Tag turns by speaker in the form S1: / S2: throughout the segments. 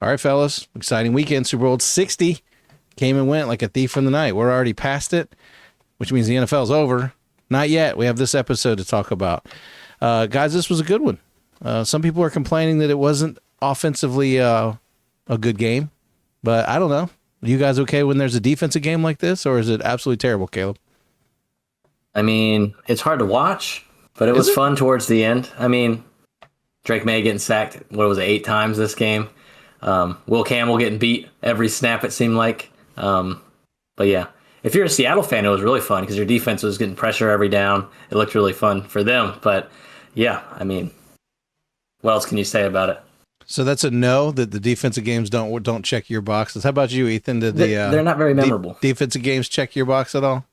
S1: All right, fellas. Exciting weekend. Super Bowl 60 came and went like a thief in the night. We're already past it, which means the NFL's over. Not yet. We have this episode to talk about. Guys, this was a good one. Some people are complaining that it wasn't offensively a good game, but I don't know. Are you guys okay when there's a defensive game like this, or is it absolutely terrible, Caleb?
S2: I mean, it's hard to watch, but it was fun towards the end. I mean, Drake May getting sacked, 8 times this game? Will Campbell getting beat every snap, it seemed like. But yeah, if you're a Seattle fan, it was really fun because your defense was getting pressure every down. It looked really fun for them. But yeah, I mean, what else can you say about it?
S1: So that's a no, that the defensive games don't check your boxes. How about you, Ethan? Did
S2: they're not very memorable.
S1: Defensive games check your box at all?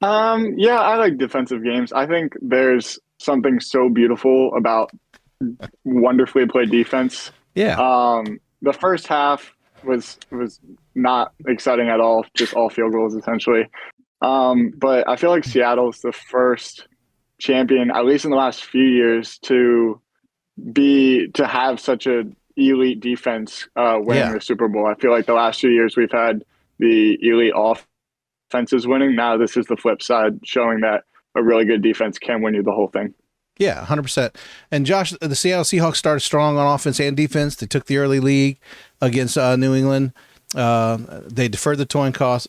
S3: Yeah, I like defensive games. I think there's something so beautiful about wonderfully played defense.
S1: Yeah.
S3: The first half was not exciting at all, just all field goals essentially. But I feel like Seattle's the first champion, at least in the last few years, to have such a elite defense winning the Super Bowl. I feel like the last few years we've had the elite offenses winning. Now this is the flip side, showing that a really good defense can win you the whole thing.
S1: Yeah, 100%. And Josh, the Seattle Seahawks started strong on offense and defense. They took the early lead against New England. They deferred the coin toss,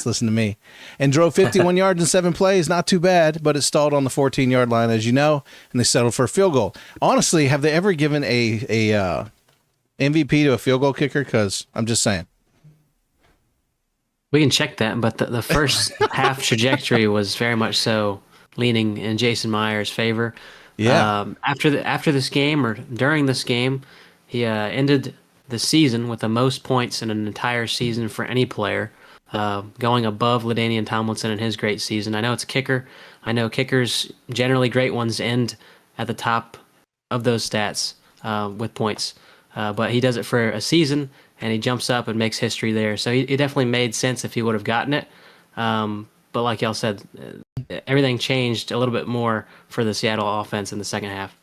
S1: listen to me, and drove 51 yards in 7 plays. Not too bad, but it stalled on the 14-yard line, as you know, and they settled for a field goal. Honestly, have they ever given a MVP to a field goal kicker? Because I'm just saying.
S4: We can check that, but the first half trajectory was very much so leaning in Jason Meyer's favor.
S1: Yeah.
S4: After this game, or during this game, he ended the season with the most points in an entire season for any player, going above LaDainian Tomlinson in his great season. I know it's a kicker. I know kickers, generally great ones, end at the top of those stats with points. But he does it for a season, and he jumps up and makes history there. So it definitely made sense if he would have gotten it. But like y'all said, everything changed a little bit more for the Seattle offense in the second half.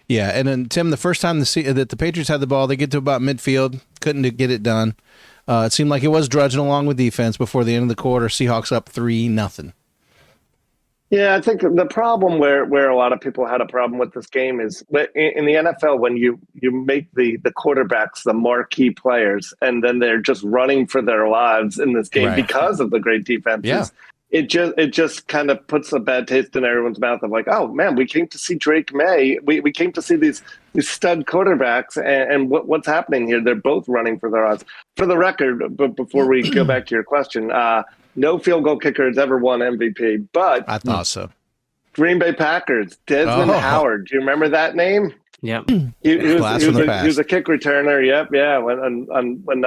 S1: Yeah, and then, Tim, the first time that the Patriots had the ball, they get to about midfield, couldn't get it done. It seemed like it was drudging along with defense before the end of the quarter. Seahawks up 3-0.
S5: Yeah, I think the problem where a lot of people had a problem with this game is in the NFL, when you make the quarterbacks the marquee players and then they're just running for their lives in this game because of the great defenses.
S1: Yeah.
S5: It just kind of puts a bad taste in everyone's mouth of like, oh man, we came to see Drake May. We came to see these stud quarterbacks, and what's happening here? They're both running for their lives. For the record, but before we go back to your question, no field goal kicker has ever won MVP, but
S1: I thought so.
S5: Green Bay Packers, Desmond Howard. Do you remember that name?
S4: Yep.
S5: He was a kick returner. Yep. Yeah. When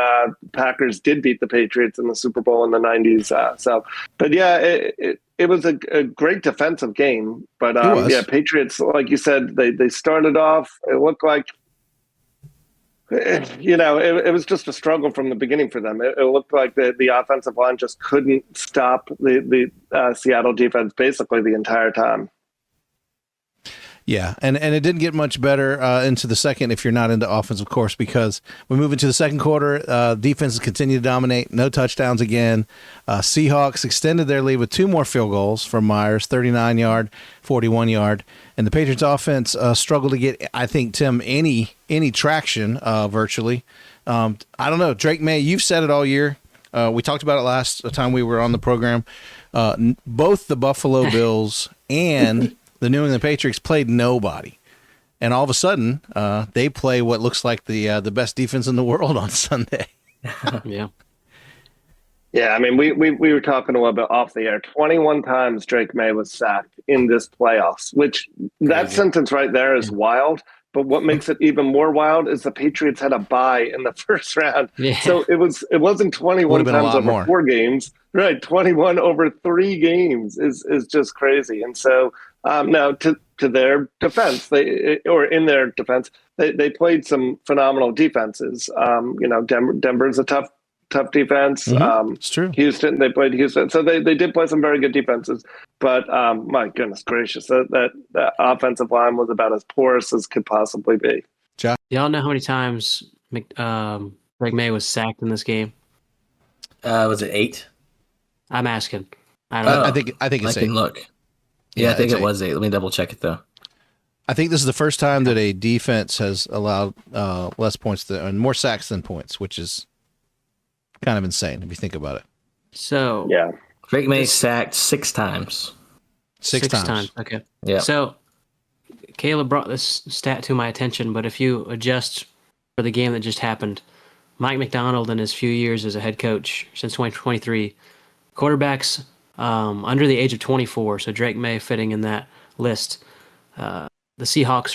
S5: Packers did beat the Patriots in the Super Bowl in the 90s. But yeah, it was a great defensive game. But yeah, Patriots, like you said, they started off. It looked like, it was just a struggle from the beginning for them. It looked like the offensive line just couldn't stop the Seattle defense basically the entire time.
S1: Yeah, and it didn't get much better into the second if you're not into offense, of course, because we move into the second quarter. Defenses continue to dominate. No touchdowns again. Seahawks extended their lead with 2 more field goals from Myers, 39-yard, 41-yard. And the Patriots offense struggled to get, I think, Tim, any traction virtually. I don't know. Drake May, you've said it all year. We talked about it last time we were on the program. Both the Buffalo Bills and the New England Patriots played nobody. And all of a sudden, they play what looks like the best defense in the world on Sunday.
S4: Yeah.
S5: Yeah, I mean, we were talking a little bit off the air. 21 times Drake May was sacked in this playoffs, which that sentence right there is wild. But what makes it even more wild is the Patriots had a bye in the first round. Yeah. So it wasn't 21 times over 4 games. Right, 21 over 3 games is just crazy. And so now to their defense, they played some phenomenal defenses. Denver's a tough tough defense.
S1: It's true.
S5: Houston, they played Houston. So they did play some very good defenses. But my goodness gracious, that offensive line was about as porous as could possibly be.
S4: Y'all know how many times Drake May was sacked in this game?
S2: Was it 8?
S4: I'm asking. I don't know.
S1: I think it's
S2: I
S1: 8.
S2: can look. Yeah, I think
S1: it's
S2: it was 8. Let me double check it though.
S1: I think this is the first time that a defense has allowed less points and more sacks than points, which is kind of insane if you think about it.
S4: So
S5: Yeah.
S2: Drake May sacked 6 times.
S1: Six times.
S4: Okay.
S2: Yeah.
S4: So Caleb brought this stat to my attention, but if you adjust for the game that just happened, Mike McDonald in his few years as a head coach since 2023, quarterbacks under the age of 24, so Drake May fitting in that list. The Seahawks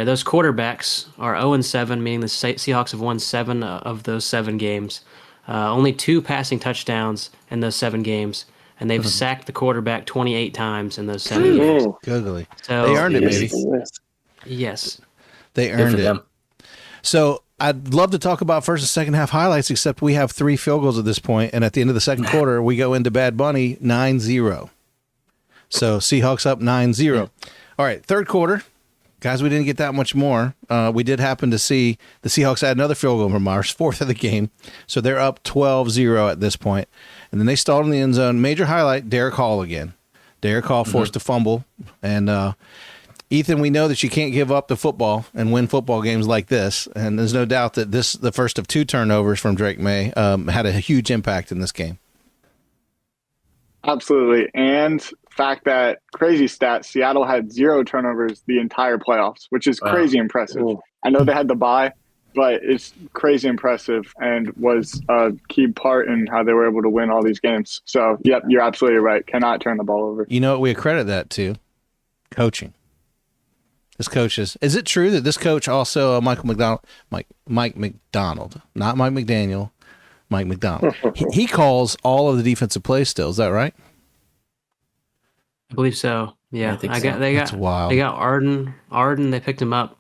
S4: those quarterbacks are 0-7, meaning the Seahawks have won 7 of those 7 games. Only 2 passing touchdowns in those 7 games, and they've sacked the quarterback 28 times in those 7 games.
S1: Googly.
S4: So,
S1: They earned it, baby.
S4: Yes.
S1: They
S2: Good for
S1: earned it.
S2: them.
S1: So I'd love to talk about first and second half highlights, except we have 3 field goals at this point, and at the end of the second quarter, we go into Bad Bunny 9-0. So Seahawks up 9-0. All right, third quarter. Guys, we didn't get that much more. We did happen to see the Seahawks had another field goal from Myers, 4th of the game. So they're up 12-0 at this point. And then they stalled in the end zone. Major highlight, Derek Hall again. Derek Hall forced a fumble. And Ethan, we know that you can't give up the football and win football games like this. And there's no doubt that the first of 2 turnovers from Drake May, had a huge impact in this game.
S3: Absolutely. And fact that crazy stat, Seattle had 0 turnovers the entire playoffs, which is crazy impressive.
S5: Ooh.
S3: I know they had the bye, but it's crazy impressive and was a key part in how they were able to win all these games. So, yep, you're absolutely right. Cannot turn the ball over.
S1: You know what we accredit that to? Coaching. This coach is it true that this coach also, Mike McDonald, not Mike McDaniel, Mike McDonald, he calls all of the defensive plays still. Is that right?
S4: I believe so. Yeah.
S2: I think so.
S1: That's wild.
S4: They got Arden. They picked him up.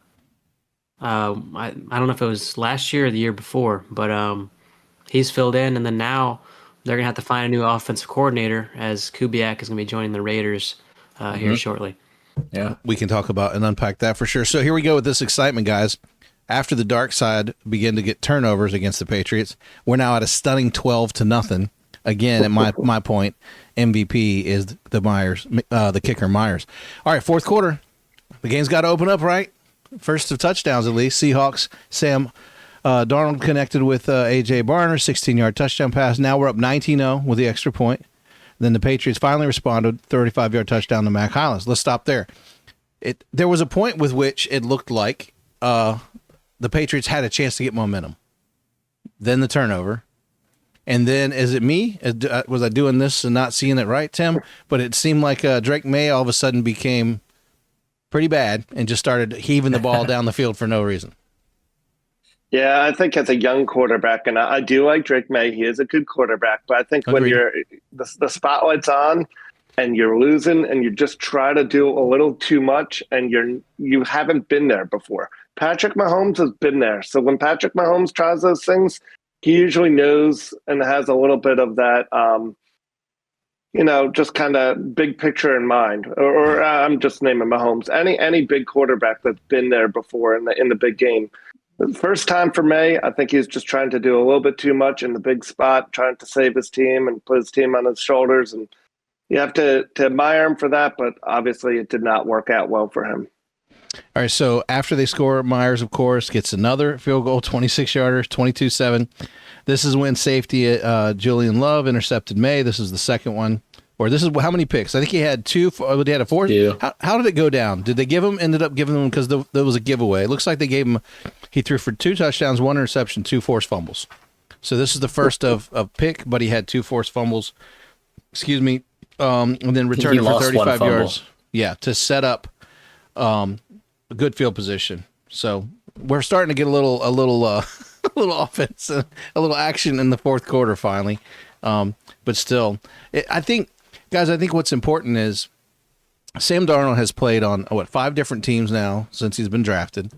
S4: I don't know if it was last year or the year before, but he's filled in, and then now they're gonna have to find a new offensive coordinator as Kubiak is gonna be joining the Raiders here shortly.
S2: Yeah.
S1: We can talk about and unpack that for sure. So here we go with this excitement, guys. After the dark side began to get turnovers against the Patriots, we're now at a stunning 12-0. Again, at my point, MVP is the kicker Myers. All right, fourth quarter. The game's got to open up, right? First of touchdowns, at least. Seahawks, Sam Darnold connected with A.J. Barner, 16-yard touchdown pass. Now we're up 19-0 with the extra point. Then the Patriots finally responded, 35-yard touchdown to Mac Hollins. Let's stop there. There was a point with which it looked like the Patriots had a chance to get momentum. Then the turnover. And then, is it me? Was I doing this and not seeing it right, Tim? But it seemed like Drake May all of a sudden became pretty bad and just started heaving the ball down the field for no reason.
S5: Yeah, I think as a young quarterback, and I do like Drake May, he is a good quarterback, but I think when the spotlight's on and you're losing and you just try to do a little too much and you haven't been there before. Patrick Mahomes has been there. So when Patrick Mahomes tries those things, he usually knows and has a little bit of that, just kind of big picture in mind. Or I'm just naming Mahomes. Any big quarterback that's been there before in the big game. The first time for May, I think he's just trying to do a little bit too much in the big spot, trying to save his team and put his team on his shoulders. And you have to admire him for that, but obviously it did not work out well for him.
S1: All right, so after they score, Myers, of course, gets another field goal, 26-yarder, 22-7. This is when safety Julian Love intercepted May. This is the second one. Or this is how many picks? I think he had 2. He had a 4.
S2: Yeah.
S1: How did it go down? Did they ended up giving him because there was a giveaway? It looks like they gave him, he threw for 2 touchdowns, 1 interception, 2 forced fumbles. So this is the first of pick, but he had 2 forced fumbles. Excuse me. And then returned it for 35 yards. Yeah, to set up a good field position. So we're starting to get a little offense, a little action in the fourth quarter finally. But still, I think what's important is Sam Darnold has played on 5 different teams now since he's been drafted,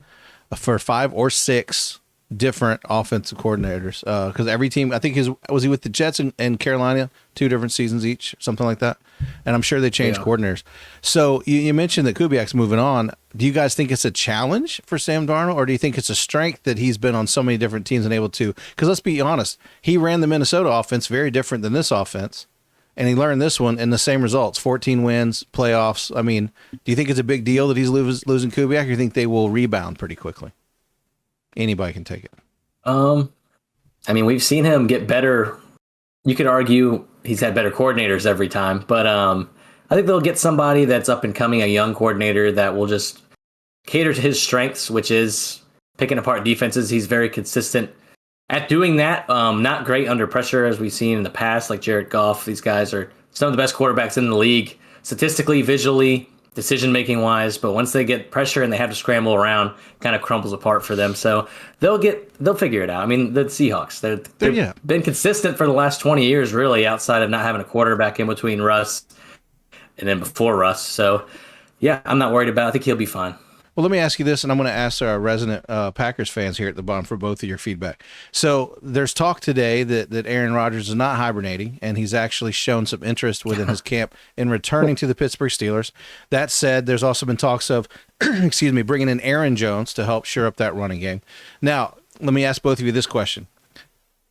S1: for 5 or 6 different offensive coordinators because every team, I think was he with the Jets and Carolina, 2 different seasons each, something like that. And I'm sure they changed coordinators. So you mentioned that Kubiak's moving on. Do you guys think it's a challenge for Sam Darnold, or do you think it's a strength that he's been on so many different teams and able to? Because let's be honest, he ran the Minnesota offense very different than this offense, and he learned this one in the same results, 14 wins, playoffs. I mean, do you think it's a big deal that he's losing Kubiak, or do you think they will rebound pretty quickly? Anybody can take it.
S2: I mean, we've seen him get better. You could argue he's had better coordinators every time, but I think they'll get somebody that's up and coming, a young coordinator that will just cater to his strengths, which is picking apart defenses. He's very consistent at doing that. Not great under pressure, as we've seen in the past, like Jared Goff. These guys are some of the best quarterbacks in the league, statistically, visually, decision-making wise, but once they get pressure and they have to scramble around, kind of crumbles apart for them. So they'll figure it out. I mean, the Seahawks, they've been consistent for the last 20 years, really, outside of not having a quarterback in between Russ and then before Russ. So, yeah, I'm not worried about it. I think he'll be fine.
S1: Well, let me ask you this, and I'm going to ask our resident Packers fans here at the bottom for both of your feedback. So there's talk today that Aaron Rodgers is not hibernating, and he's actually shown some interest within his camp in returning to the Pittsburgh Steelers. That said, there's also been talks of, bringing in Aaron Jones to help shore up that running game. Now, let me ask both of you this question.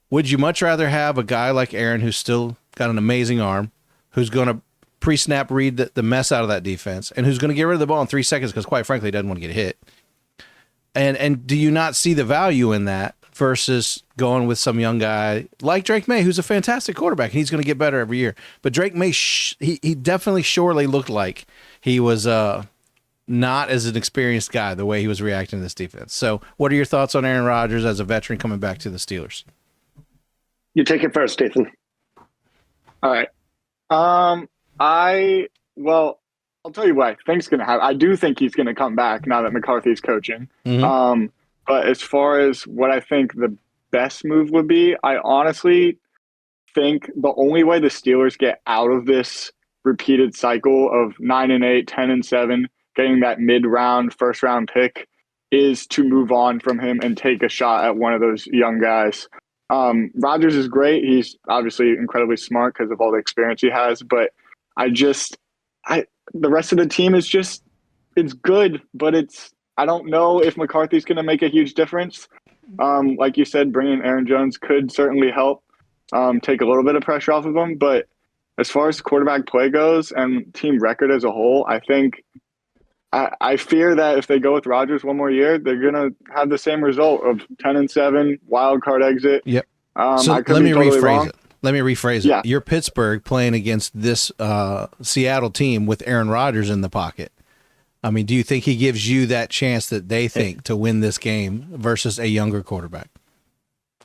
S1: Would you much rather have a guy like Aaron who's still got an amazing arm, who's going to pre-snap read the mess out of that defense, and who's going to get rid of the ball in 3 seconds because, quite frankly, he doesn't want to get hit? And do you not see the value in that versus going with some young guy like Drake May, who's a fantastic quarterback, and he's going to get better every year? But Drake May, he definitely surely looked like he was not as an experienced guy the way he was reacting to this defense. So what are your thoughts on Aaron Rodgers as a veteran coming back to the Steelers?
S5: You take it first, Ethan.
S3: All right. I'll tell you what I think's going to happen. I do think he's going to come back now that McCarthy's coaching.
S1: Mm-hmm.
S3: But as far as what I think the best move would be, I honestly think the only way the Steelers get out of this repeated cycle of 9-8, 10-7, getting that mid-round, first-round pick, is to move on from him and take a shot at one of those young guys. Rodgers is great. He's obviously incredibly smart because of all the experience he has, but the rest of the team is it's good, but I don't know if McCarthy's going to make a huge difference. Like you said, bringing Aaron Jones could certainly help take a little bit of pressure off of him. But as far as quarterback play goes and team record as a whole, I think I fear that if they go with Rodgers one more year, they're going to have the same result of 10-7, wild card exit.
S1: Yep.
S3: So let me rephrase
S1: it. Let me rephrase it. You're Pittsburgh playing against this Seattle team with Aaron Rodgers in the pocket. I mean, do you think he gives you that chance that they think to win this game versus a younger quarterback?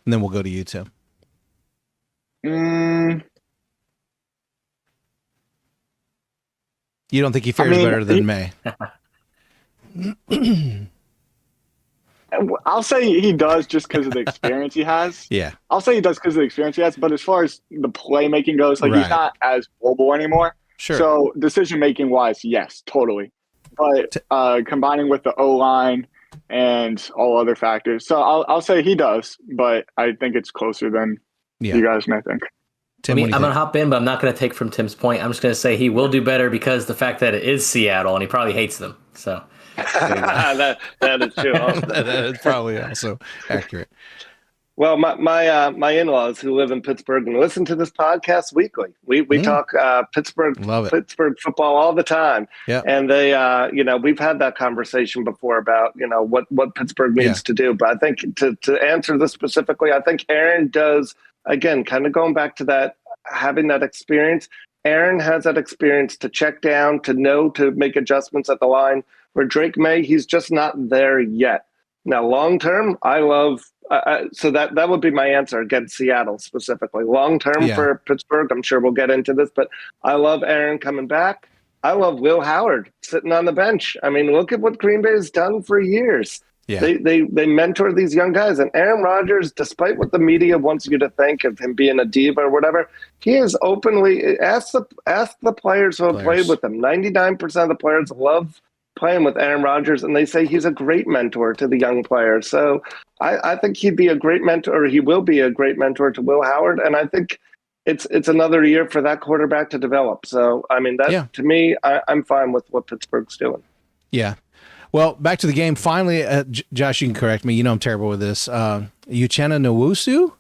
S1: And then we'll go to you, Tim. You don't think he fares better than May?
S3: I'll say he does just because of the experience he has.
S1: Yeah.
S3: I'll say he does because of the experience he has. But as far as the playmaking goes, he's not as mobile anymore.
S1: Sure.
S3: So decision-making wise, yes, totally. But combining with the O-line and all other factors. So I'll say he does, but I think it's closer than you guys may think.
S1: Tim,
S2: I'm going to hop in, but I'm not going to take from Tim's point. I'm just going to say he will do better because the fact that it is Seattle and he probably hates them. So
S5: that is true.
S1: that is probably also accurate.
S5: Well, my in-laws who live in Pittsburgh and listen to this podcast weekly. We talk Pittsburgh football all the time.
S1: Yeah.
S5: And they we've had that conversation before about, what Pittsburgh needs to do. But I think to answer this specifically, I think Aaron does, again, kind of going back to that, having that experience. Aaron has that experience to check down, to know to make adjustments at the line, where Drake May, he's just not there yet. Now, long term, I love so that would be my answer against Seattle specifically. Long term for Pittsburgh, I'm sure we'll get into this, but I love Aaron coming back. I love Will Howard sitting on the bench. I mean, look at what Green Bay has done for years. Yeah. They mentor these young guys, and Aaron Rodgers, despite what the media wants you to think of him being a diva or whatever, he is openly ask the players who have played with him. 99% of the players love playing with Aaron Rodgers, and they say he's a great mentor to the young players. So I think he'd be a great mentor, or he will be a great mentor to Will Howard. And I think it's another year for that quarterback to develop. So, I mean, to me, I'm fine with what Pittsburgh's doing.
S1: Yeah. Well, back to the game. Finally, Josh, you can correct me. You know I'm terrible with this. Uchenna Nwusu?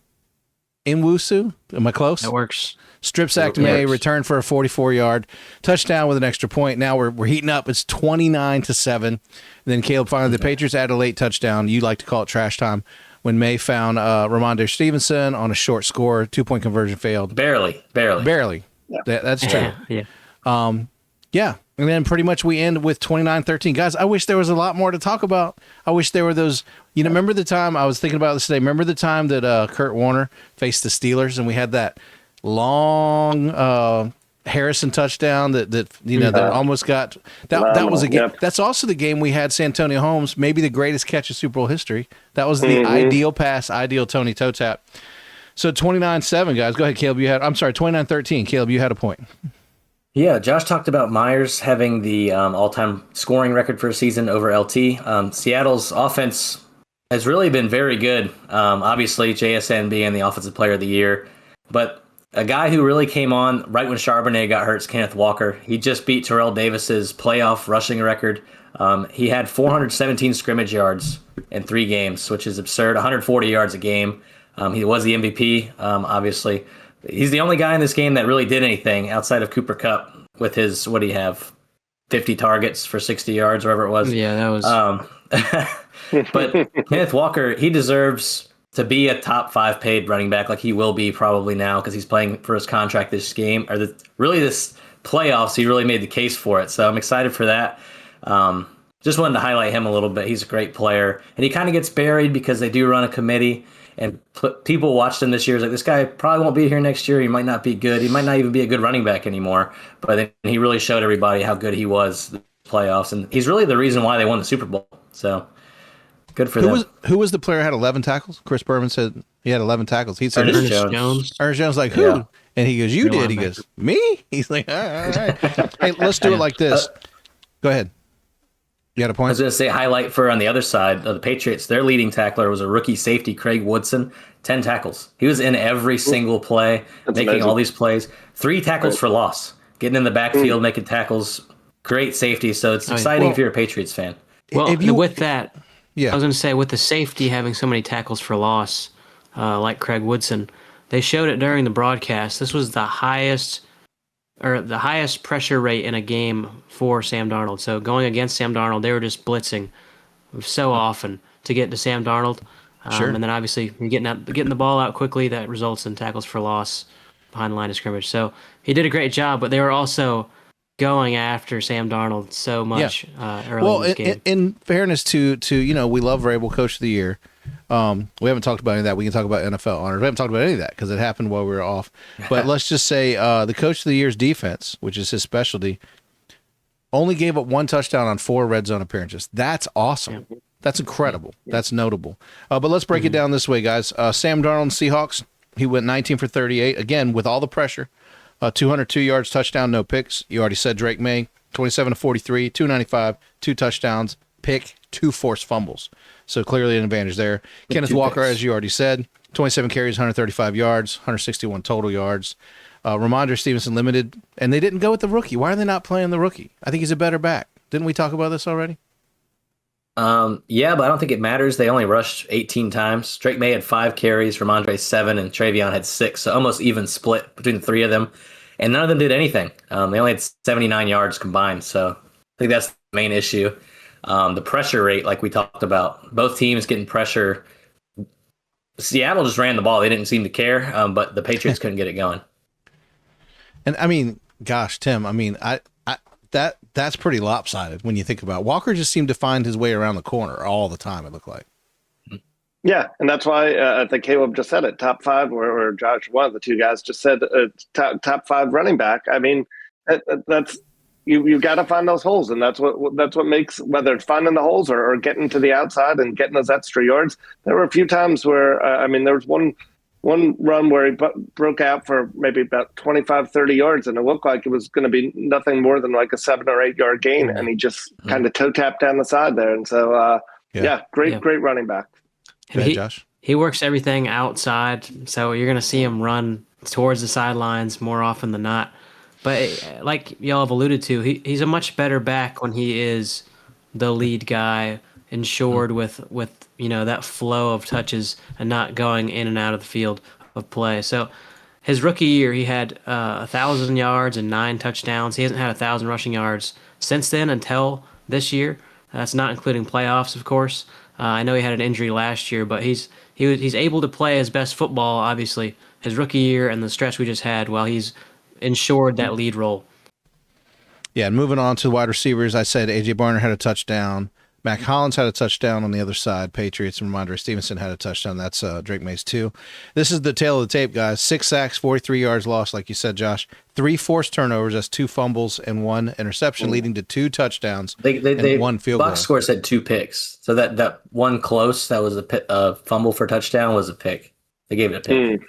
S1: Am I close?
S4: That works.
S1: Strip sacked May, returned for a 44-yard touchdown with an extra point. Now we're heating up. It's 29-7. And then Caleb finally, the Patriots add a late touchdown. You like to call it trash time. When May found Ramondre Stevenson on a short score, 2-point conversion failed.
S2: Barely.
S1: Yeah. That's true.
S4: Yeah.
S1: Yeah. And then pretty much we end with 29-13. Guys, I wish there was a lot more to talk about. I wish there were those, remember the time, I was thinking about this today, remember the time that Kurt Warner faced the Steelers and we had that long Harrison touchdown that almost got, that was a game. That's also the game we had Santonio Holmes, maybe the greatest catch of Super Bowl history. That was the ideal pass, ideal Tony toe tap. So 29-7, guys. Go ahead, Caleb. 29-13. Caleb, you had a point.
S2: Yeah, Josh talked about Myers having the all-time scoring record for a season over LT. Seattle's offense has really been very good. Obviously, JSN being the Offensive Player of the Year. But a guy who really came on right when Charbonnet got hurt is Kenneth Walker. He just beat Terrell Davis's playoff rushing record. He had 417 scrimmage yards in 3 games, which is absurd, 140 yards a game. He was the MVP, obviously. He's the only guy in this game that really did anything outside of Cooper Kupp with his, 50 targets for 60 yards, whatever it was.
S4: Yeah, that was...
S2: But Kenneth Walker, he deserves to be a top 5 paid running back like he will be probably now because he's playing for his contract this game. This playoffs, he really made the case for it. So I'm excited for that. Just wanted to highlight him a little bit. He's a great player. And he kind of gets buried because they do run a committee. And people watched him this year. Like, this guy probably won't be here next year. He might not be good. He might not even be a good running back anymore. But then he really showed everybody how good he was in the playoffs. And he's really the reason why they won the Super Bowl. So good for them.
S1: Who was the player who had 11 tackles? Chris Berman said he had 11 tackles. He said
S2: Ernest Jones.
S1: Ernest Jones like, who? Yeah. And he goes, you did. He goes, me? He's like, all right. Hey, let's do it like this. Go ahead. You had a point?
S2: I was going to say highlight for on the other side of the Patriots. Their leading tackler was a rookie safety, Craig Woodson, 10 tackles. He was in every single play, making amazing. All these plays. 3 tackles for loss, getting in the backfield, making tackles. Great safety. So it's exciting if you're a Patriots fan.
S4: Well, with that, I was going to say with the safety having so many tackles for loss, like Craig Woodson, they showed it during the broadcast. This was the highest pressure rate in a game for Sam Darnold. So going against Sam Darnold, they were just blitzing so often to get to Sam Darnold.
S1: Sure.
S4: And then obviously you're getting the ball out quickly. That results in tackles for loss behind the line of scrimmage. So he did a great job, but they were also going after Sam Darnold so much early in this game.
S1: In fairness to we love Vrabel Coach of the Year. We haven't talked about any of that. We can talk about NFL honors. We haven't talked about any of that because it happened while we were off. But let's just say the Coach of the Year's defense, which is his specialty, only gave up 1 touchdown on 4 red zone appearances. That's awesome. Yeah. That's incredible. Yeah. That's notable. But let's break it down this way, guys. Sam Darnold and Seahawks, he went 19 for 38, again, with all the pressure. 202 yards, touchdown, no picks. You already said Drake May, 27 to 43, 295, 2 touchdowns, pick, 2 forced fumbles. So clearly an advantage there. Kenneth Walker, as you already said, 27 carries, 135 yards, 161 total yards. Ramondre Stevenson limited, and they didn't go with the rookie. Why are they not playing the rookie? I think he's a better back. Didn't we talk about this already?
S2: Yeah, but I don't think it matters. They only rushed 18 times. Drake May had 5 carries, Ramondre 7, and Travion had 6. So almost even split between the 3 of them. And none of them did anything. They only had 79 yards combined. So I think that's the main issue. The pressure rate, like we talked about, both teams getting pressure. Seattle just ran the ball. They didn't seem to care, but the Patriots couldn't get it going.
S1: And I mean, gosh, Tim, that's pretty lopsided when you think about it. Walker just seemed to find his way around the corner all the time, it looked like.
S5: Yeah, and that's why I think Caleb just said it, top 5, or Josh, one of the 2 guys, just said top 5 running back. I mean, that's you got to find those holes, and that's what makes, whether it's finding the holes or getting to the outside and getting those extra yards. There were a few times where, there was one one run where he broke out for maybe about 25, 30 yards, and it looked like it was going to be nothing more than like a 7 or 8 yard gain, and he just kind of toe tapped down the side there. And so, great running back.
S1: Go ahead, Josh.
S4: He works everything outside, so you're going to see him run towards the sidelines more often than not. But like y'all have alluded to, he's a much better back when he is the lead guy, insured with that flow of touches and not going in and out of the field of play. So his rookie year, he had 1,000 yards and 9 touchdowns. He hasn't had 1,000 rushing yards since then until this year. That's not including playoffs, of course. I know he had an injury last year, but he's able to play his best football, obviously, his rookie year and the stretch we just had while he's ensured that lead role.
S1: Yeah, and moving on to wide receivers, I said A.J. Barner had a touchdown. Mac Hollins had a touchdown on the other side. Patriots and Ramondre Stevenson had a touchdown. That's Drake May's 2. This is the tail of the tape, guys. 6 sacks, 43 yards lost, like you said, Josh. 3 forced turnovers. That's 2 fumbles and 1 interception, leading to 2 touchdowns and 1 field goal.
S2: Box score said 2 picks. So that one close, that was a fumble for touchdown, was a pick. They gave it a pick.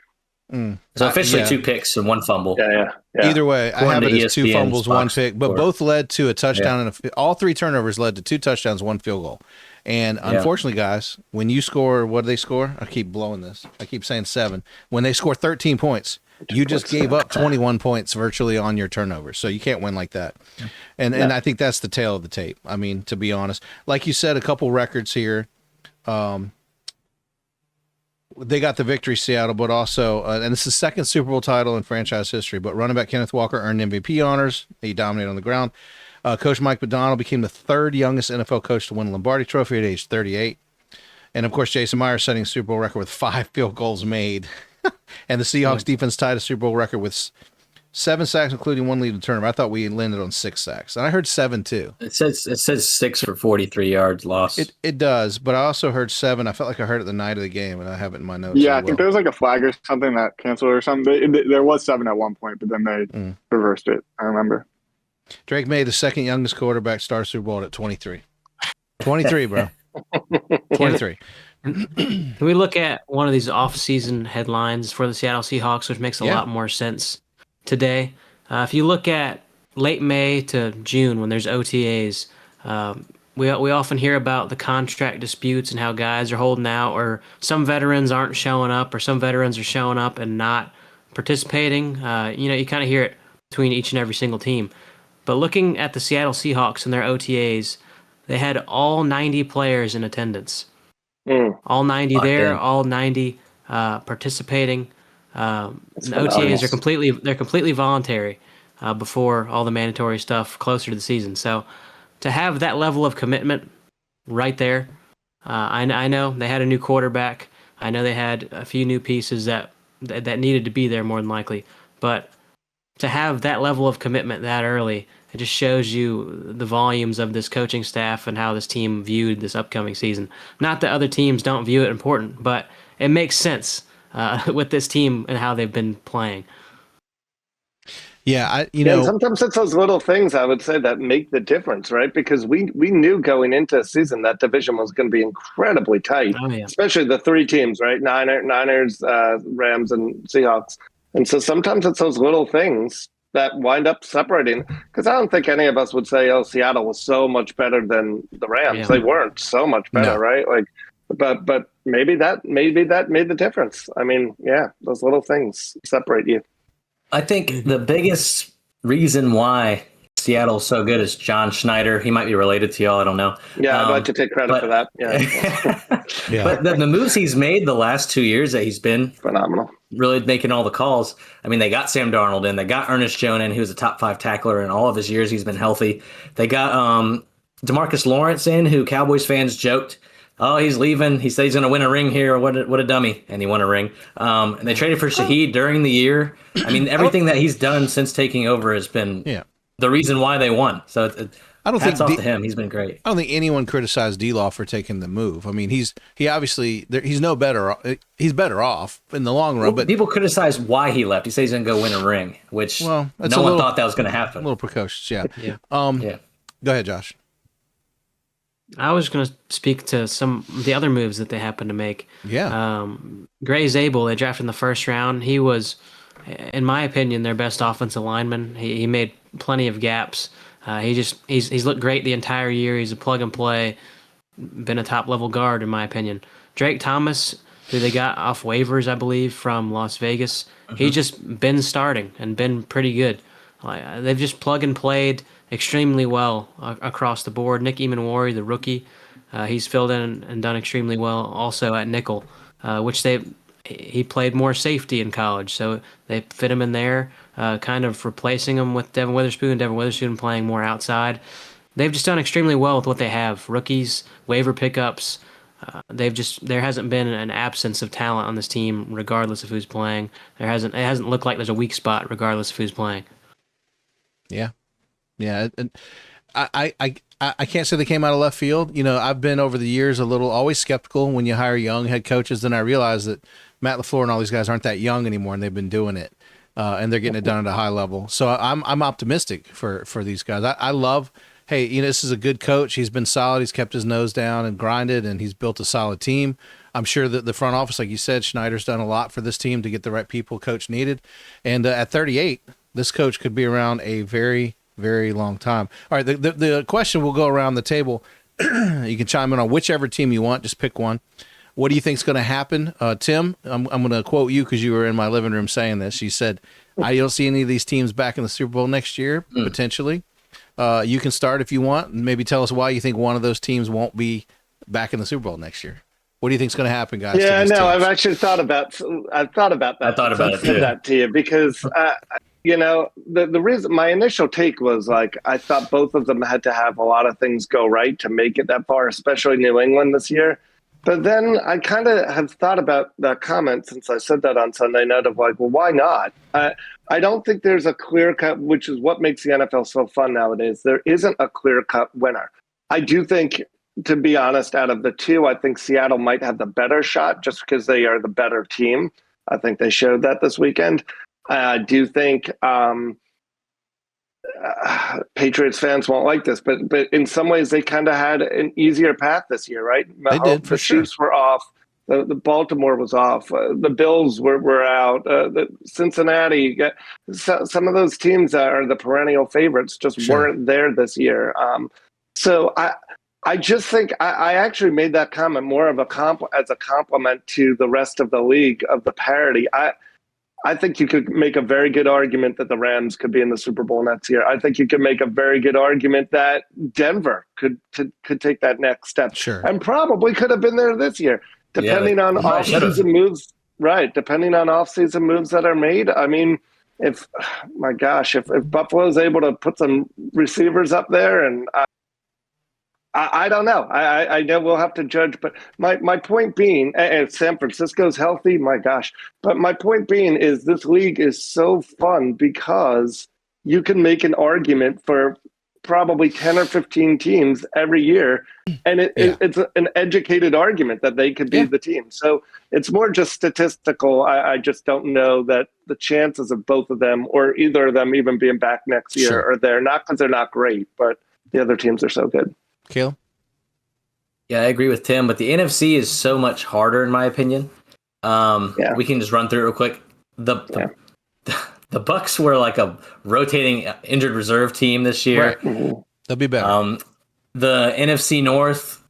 S2: So officially 2 picks and 1 fumble.
S5: Yeah.
S1: Either way, I have it as 2 fumbles, 1 pick, but
S2: score.
S1: both led to a touchdown, and all 3 turnovers led to 2 touchdowns, 1 field goal. And unfortunately, guys, when you score, what do they score? I keep blowing this. I keep saying 7. When they score 13 points, you just gave up 21 points virtually on your turnovers. So you can't win like that. And I think that's the tail of the tape. I mean, to be honest, like you said, a couple records here. They got the victory, Seattle, but also, and this is the second Super Bowl title in franchise history, but running back Kenneth Walker earned MVP honors. He dominated on the ground. Coach Mike McDonald became the 3rd youngest NFL coach to win the Lombardi Trophy at age 38. And, of course, Jason Myers setting a Super Bowl record with 5 field goals made. And the Seahawks defense tied a Super Bowl record with 7 sacks, including 1 lead in turnover. I thought we landed on 6 sacks. And I heard 7, too.
S2: It says 6 for 43 yards lost.
S1: It does, but I also heard 7. I felt like I heard it the night of the game, and I have it in my notes.
S3: Yeah, I think there was like a flag or something that canceled or something. There was 7 at one point, but then they reversed it. I remember.
S1: Drake May, the 2nd youngest quarterback, started Super Bowl at 23. 23, bro. 23.
S4: Can we look at one of these off-season headlines for the Seattle Seahawks, which makes a lot more sense today? If you look at late May to June when there's OTAs, we often hear about the contract disputes and how guys are holding out, or some veterans aren't showing up, or some veterans are showing up and not participating. You kind of hear it between each and every single team. But looking at the Seattle Seahawks and their OTAs, they had all 90 players in attendance. All 90 there, all 90 participating. The OTAs are completely voluntary before all the mandatory stuff closer to the season. So to have that level of commitment right there, I know they had a new quarterback. I know they had a few new pieces that needed to be there more than likely. But to have that level of commitment that early, it just shows you the volumes of this coaching staff and how this team viewed this upcoming season. Not that other teams don't view it important, but it makes sense with this team and how they've been playing.
S1: Yeah,
S5: sometimes it's those little things, I would say, that make the difference, right? Because we knew going into the season that division was going to be incredibly tight, especially the 3 teams, right? Niners, Rams, and Seahawks. And so sometimes it's those little things that wind up separating, because I don't think any of us would say, "Oh, Seattle was so much better than the Rams." Yeah. They weren't so much better, right? Like, but maybe that made the difference. I mean, those little things separate you.
S2: I think the biggest reason why Seattle's so good is John Schneider. He might be related to y'all. I don't know.
S5: Yeah, I'd like to take credit for that. Yeah.
S2: But the moves he's made the last 2 years that he's been
S5: phenomenal, really
S2: making all the calls. I mean, they got Sam Darnold in. They got Ernest Jones in, who was a top 5 tackler in all of his years. He's been healthy. They got DeMarcus Lawrence in, who Cowboys fans joked, "Oh, he's leaving. He said he's going to win a ring here. What a dummy." And he won a ring. And they traded for Shaheed during the year. I mean, everything that he's done since taking over has been the reason why they won. So
S1: I don't think
S2: hats off to him. He's been great.
S1: I don't think anyone criticized D-Law for taking the move. I mean, he's better off in the long run.
S2: Well,
S1: but
S2: people criticize why he left. He says he's going to go win a ring, which no one thought that was going to happen.
S1: A little precocious, yeah. Go ahead, Josh.
S4: I was going to speak to some of the other moves that they happened to make.
S1: Yeah.
S4: Gray Zabel, they drafted in the first round. He was, in my opinion, their best offensive lineman. He made plenty of gaps. He's looked great the entire year. He's a plug and play, been a top level guard in my opinion. Drake Thomas, who they got off waivers, I believe, from Las Vegas, he's just been starting and been pretty good. They've just plug and played extremely well across the board. Nick Emanwari, the rookie, he's filled in and done extremely well also at nickel, which he played more safety in college, so they fit him in there, kind of replacing him with Devin Witherspoon. Devin Witherspoon playing more outside. They've just done extremely well with what they have. Rookies, waiver pickups. There hasn't been an absence of talent on this team, regardless of who's playing. It hasn't looked like there's a weak spot, regardless of who's playing.
S1: Yeah. Yeah. And I can't say they came out of left field. You know, I've been over the years always skeptical when you hire young head coaches. Then I realized that Matt LaFleur and all these guys aren't that young anymore, and they've been doing it, and they're getting it done at a high level. So I'm optimistic for these guys. I love. Hey, you know, this is a good coach. He's been solid. He's kept his nose down and grinded, and he's built a solid team. I'm sure that the front office, like you said, Schneider's done a lot for this team to get the right people coach needed. And at 38, this coach could be around a very, very long time. All right, the question will go around the table. You can chime in on whichever team you want. Just pick one. What do you think is going to happen? Tim, I'm going to quote you because you were in my living room saying this. You said, I don't see any of these teams back in the Super Bowl next year, potentially. You can start if you want, and maybe tell us why you think one of those teams won't be back in the Super Bowl next year. What do you think is going to happen, guys?
S5: Yeah, no, I've actually thought about that.
S2: I thought about it too.
S5: That to you because you know the reason my initial take was like I thought both of them had to have a lot of things go right to make it that far, especially New England this year. But then I kind of have thought about that comment since I said that on Sunday night of like, well, why not? I don't think there's a clear cut, which is what makes the NFL so fun nowadays. There isn't a clear cut winner. I do think, to be honest, out of the two, I think Seattle might have the better shot just because they are the better team. I think they showed that this weekend. I do think Patriots fans won't like this, but in some ways they kind of had an easier path this year, right?
S1: They did, for
S5: the
S1: sure.
S5: Chiefs were off. The Baltimore was off. The Bills were out. The Cincinnati. Some of those teams that are the perennial favorites just weren't there this year. So I just think I actually made that comment more of as a compliment to the rest of the league of the parity. I think you could make a very good argument that the Rams could be in the Super Bowl next year. I think you could make a very good argument that Denver could take that next step.
S1: Sure.
S5: And probably could have been there this year, depending on off-season moves. Right, depending on off-season moves that are made. I mean, if Buffalo's able to put some receivers up there, and I don't know. I know we'll have to judge, but my point being, if San Francisco's healthy, my gosh. But my point being is this league is so fun because you can make an argument for probably 10 or 15 teams every year, and it's an educated argument that they could be the team. So it's more just statistical. I just don't know that the chances of both of them or either of them even being back next year are there. Not because they're not great, but the other teams are so good.
S1: Caleb?
S2: Yeah, I agree with Tim, but the NFC is so much harder in my opinion. We can just run through it real quick. The Bucks were like a rotating injured reserve team this year.
S5: Right.
S1: They'll be better.
S2: The NFC North,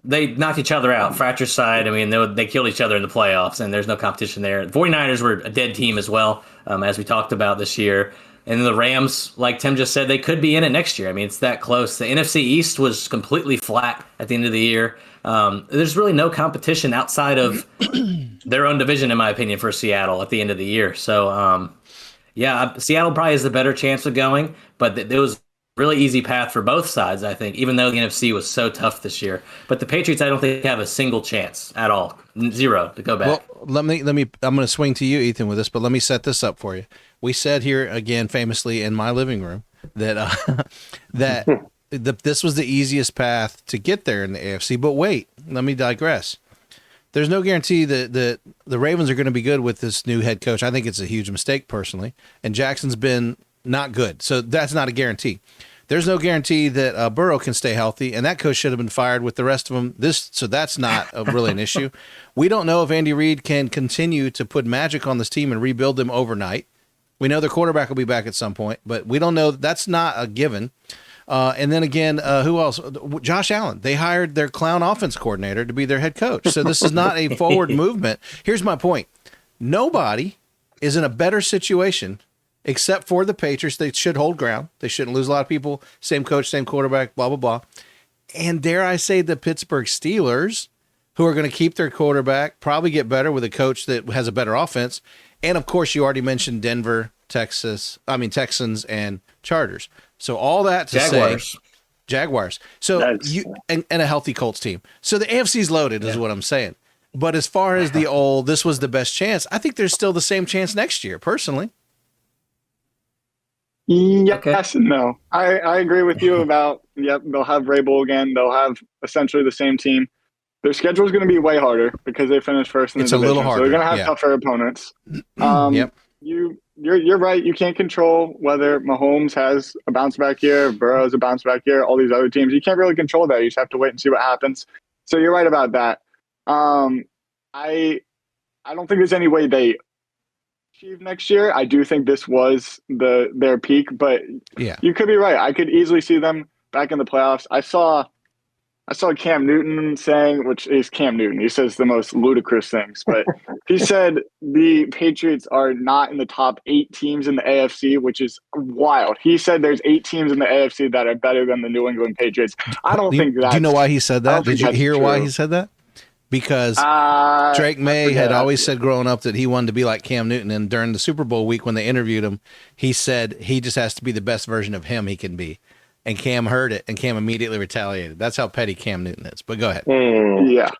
S2: they knocked each other out. Fratricide, I mean, they killed each other in the playoffs, and there's no competition there. The 49ers were a dead team as well, as we talked about this year. And the Rams, like Tim just said, they could be in it next year. I mean, it's that close. The NFC East was completely flat at the end of the year. There's really no competition outside of their own division, in my opinion, for Seattle at the end of the year. So, Seattle probably has the better chance of going, but it was a really easy path for both sides, I think, even though the NFC was so tough this year. But the Patriots, I don't think have a single chance at all. Zero to go back.
S1: Well, let me. I'm going to swing to you, Ethan, with this, but let me set this up for you. We said here again, famously in my living room, that this was the easiest path to get there in the AFC. But wait, let me digress. There's no guarantee that the Ravens are going to be good with this new head coach. I think it's a huge mistake personally, and Jackson's been not good, so that's not a guarantee. There's no guarantee that Burrow can stay healthy, and that coach should have been fired with the rest of them. So that's not really an issue. We don't know if Andy Reid can continue to put magic on this team and rebuild them overnight. We know their quarterback will be back at some point, but we don't know. That's not a given. And then again, who else? Josh Allen. They hired their clown offense coordinator to be their head coach. So this is not a forward movement. Here's my point. Nobody is in a better situation except for the Patriots. They should hold ground. They shouldn't lose a lot of people. Same coach, same quarterback, blah, blah, blah. And dare I say the Pittsburgh Steelers, who are going to keep their quarterback, probably get better with a coach that has a better offense. And, of course, you already mentioned Denver, Texans, and Chargers. So all that to say Jaguars. So and a healthy Colts team. So the AFC's loaded is what I'm saying. But as far as this was the best chance, I think there's still the same chance next year, personally.
S3: Yes and no. I agree with you about, they'll have Vrabel again. They'll have essentially the same team. Their schedule is going to be way harder because they finished first in the division. It's a little harder. So they're going to have tougher opponents. Yep. You're right. You can't control whether Mahomes has a bounce back year, Burrow has a bounce back year, all these other teams. You can't really control that. You just have to wait and see what happens. So you're right about that. I don't think there's any way they achieve next year. I do think this was their peak, but you could be right. I could easily see them back in the playoffs. I saw Cam Newton saying, which is Cam Newton, he says the most ludicrous things, but he said the Patriots are not in the top 8 teams in the AFC, which is wild. He said there's 8 teams in the AFC that are better than the New England Patriots. I don't think that.
S1: Do you know why he said that? Did you hear why he said that? Because Drake May had always said growing up that he wanted to be like Cam Newton, and during the Super Bowl week when they interviewed him, he said he just has to be the best version of him he can be. And Cam heard it, and Cam immediately retaliated. That's how petty Cam Newton is. But go ahead.
S3: Yeah.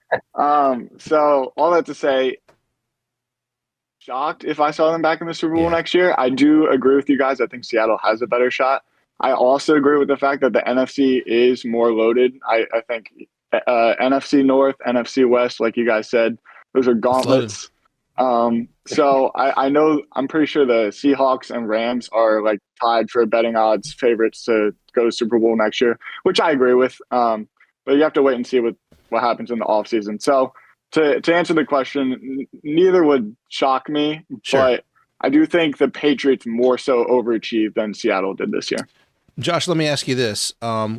S3: So all that to say, shocked if I saw them back in the Super Bowl next year. I do agree with you guys. I think Seattle has a better shot. I also agree with the fact that the NFC is more loaded. I think NFC North, NFC West, like you guys said, those are gauntlets. So I'm pretty sure the Seahawks and Rams are like tied for betting odds favorites to go to Super Bowl next year, which I agree with. But you have to wait and see what happens in the offseason. So to answer the question, neither would shock me, but I do think the Patriots more so overachieved than Seattle did this year.
S1: Josh, let me ask you this.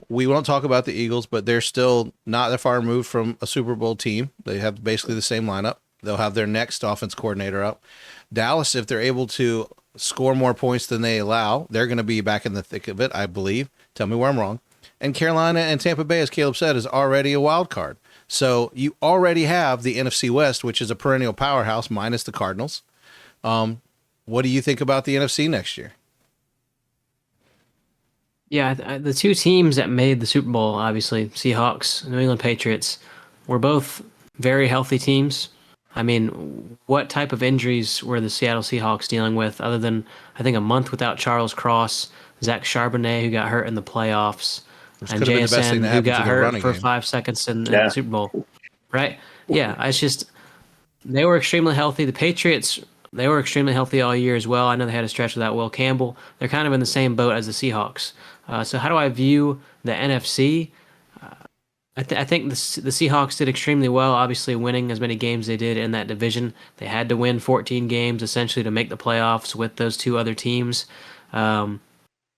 S1: We won't talk about the Eagles, but they're still not that far removed from a Super Bowl team. They have basically the same lineup. They'll have their next offense coordinator up. Dallas, if they're able to score more points than they allow, they're going to be back in the thick of it, I believe. Tell me where I'm wrong. And Carolina and Tampa Bay, as Caleb said, is already a wild card. So you already have the NFC West, which is a perennial powerhouse, minus the Cardinals. What do you think about the NFC next year?
S4: Yeah, the two teams that made the Super Bowl, obviously, Seahawks, New England Patriots, were both very healthy teams. I mean, what type of injuries were the Seattle Seahawks dealing with other than, I think, a month without Charles Cross, Zach Charbonnet, who got hurt in the playoffs, and JSN, who got hurt for 5 seconds in the Super Bowl, right? Yeah, it's just they were extremely healthy. The Patriots, they were extremely healthy all year as well. I know they had a stretch without Will Campbell. They're kind of in the same boat as the Seahawks. So how do I view the NFC? I think the Seahawks did extremely well, obviously winning as many games they did in that division. They had to win 14 games essentially to make the playoffs with those two other teams. But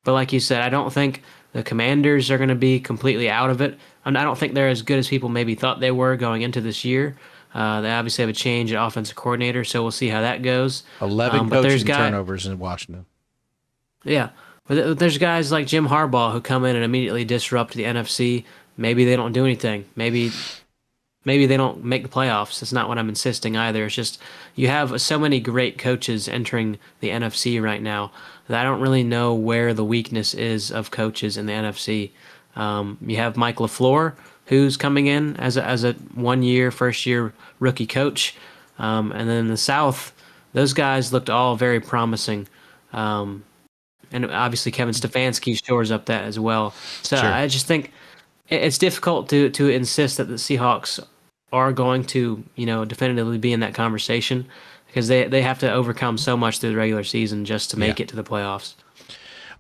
S4: like you said, I don't think the Commanders are going to be completely out of it. And I don't think they're as good as people maybe thought they were going into this year. They obviously have a change at offensive coordinator, so we'll see how that goes.
S1: 11 coaching turnovers in Washington.
S4: Yeah, but there's guys like Jim Harbaugh who come in and immediately disrupt the NFC. Maybe they don't do anything. Maybe they don't make the playoffs. That's not what I'm insisting either. It's just you have so many great coaches entering the NFC right now that I don't really know where the weakness is of coaches in the NFC. You have Mike LaFleur, who's coming in as a 1-year, first-year rookie coach. And then in the South, those guys looked all very promising. And obviously Kevin Stefanski shores up that as well. So sure. I just think it's difficult to insist that the Seahawks are going to, definitively be in that conversation because they have to overcome so much through the regular season just to make it to the playoffs.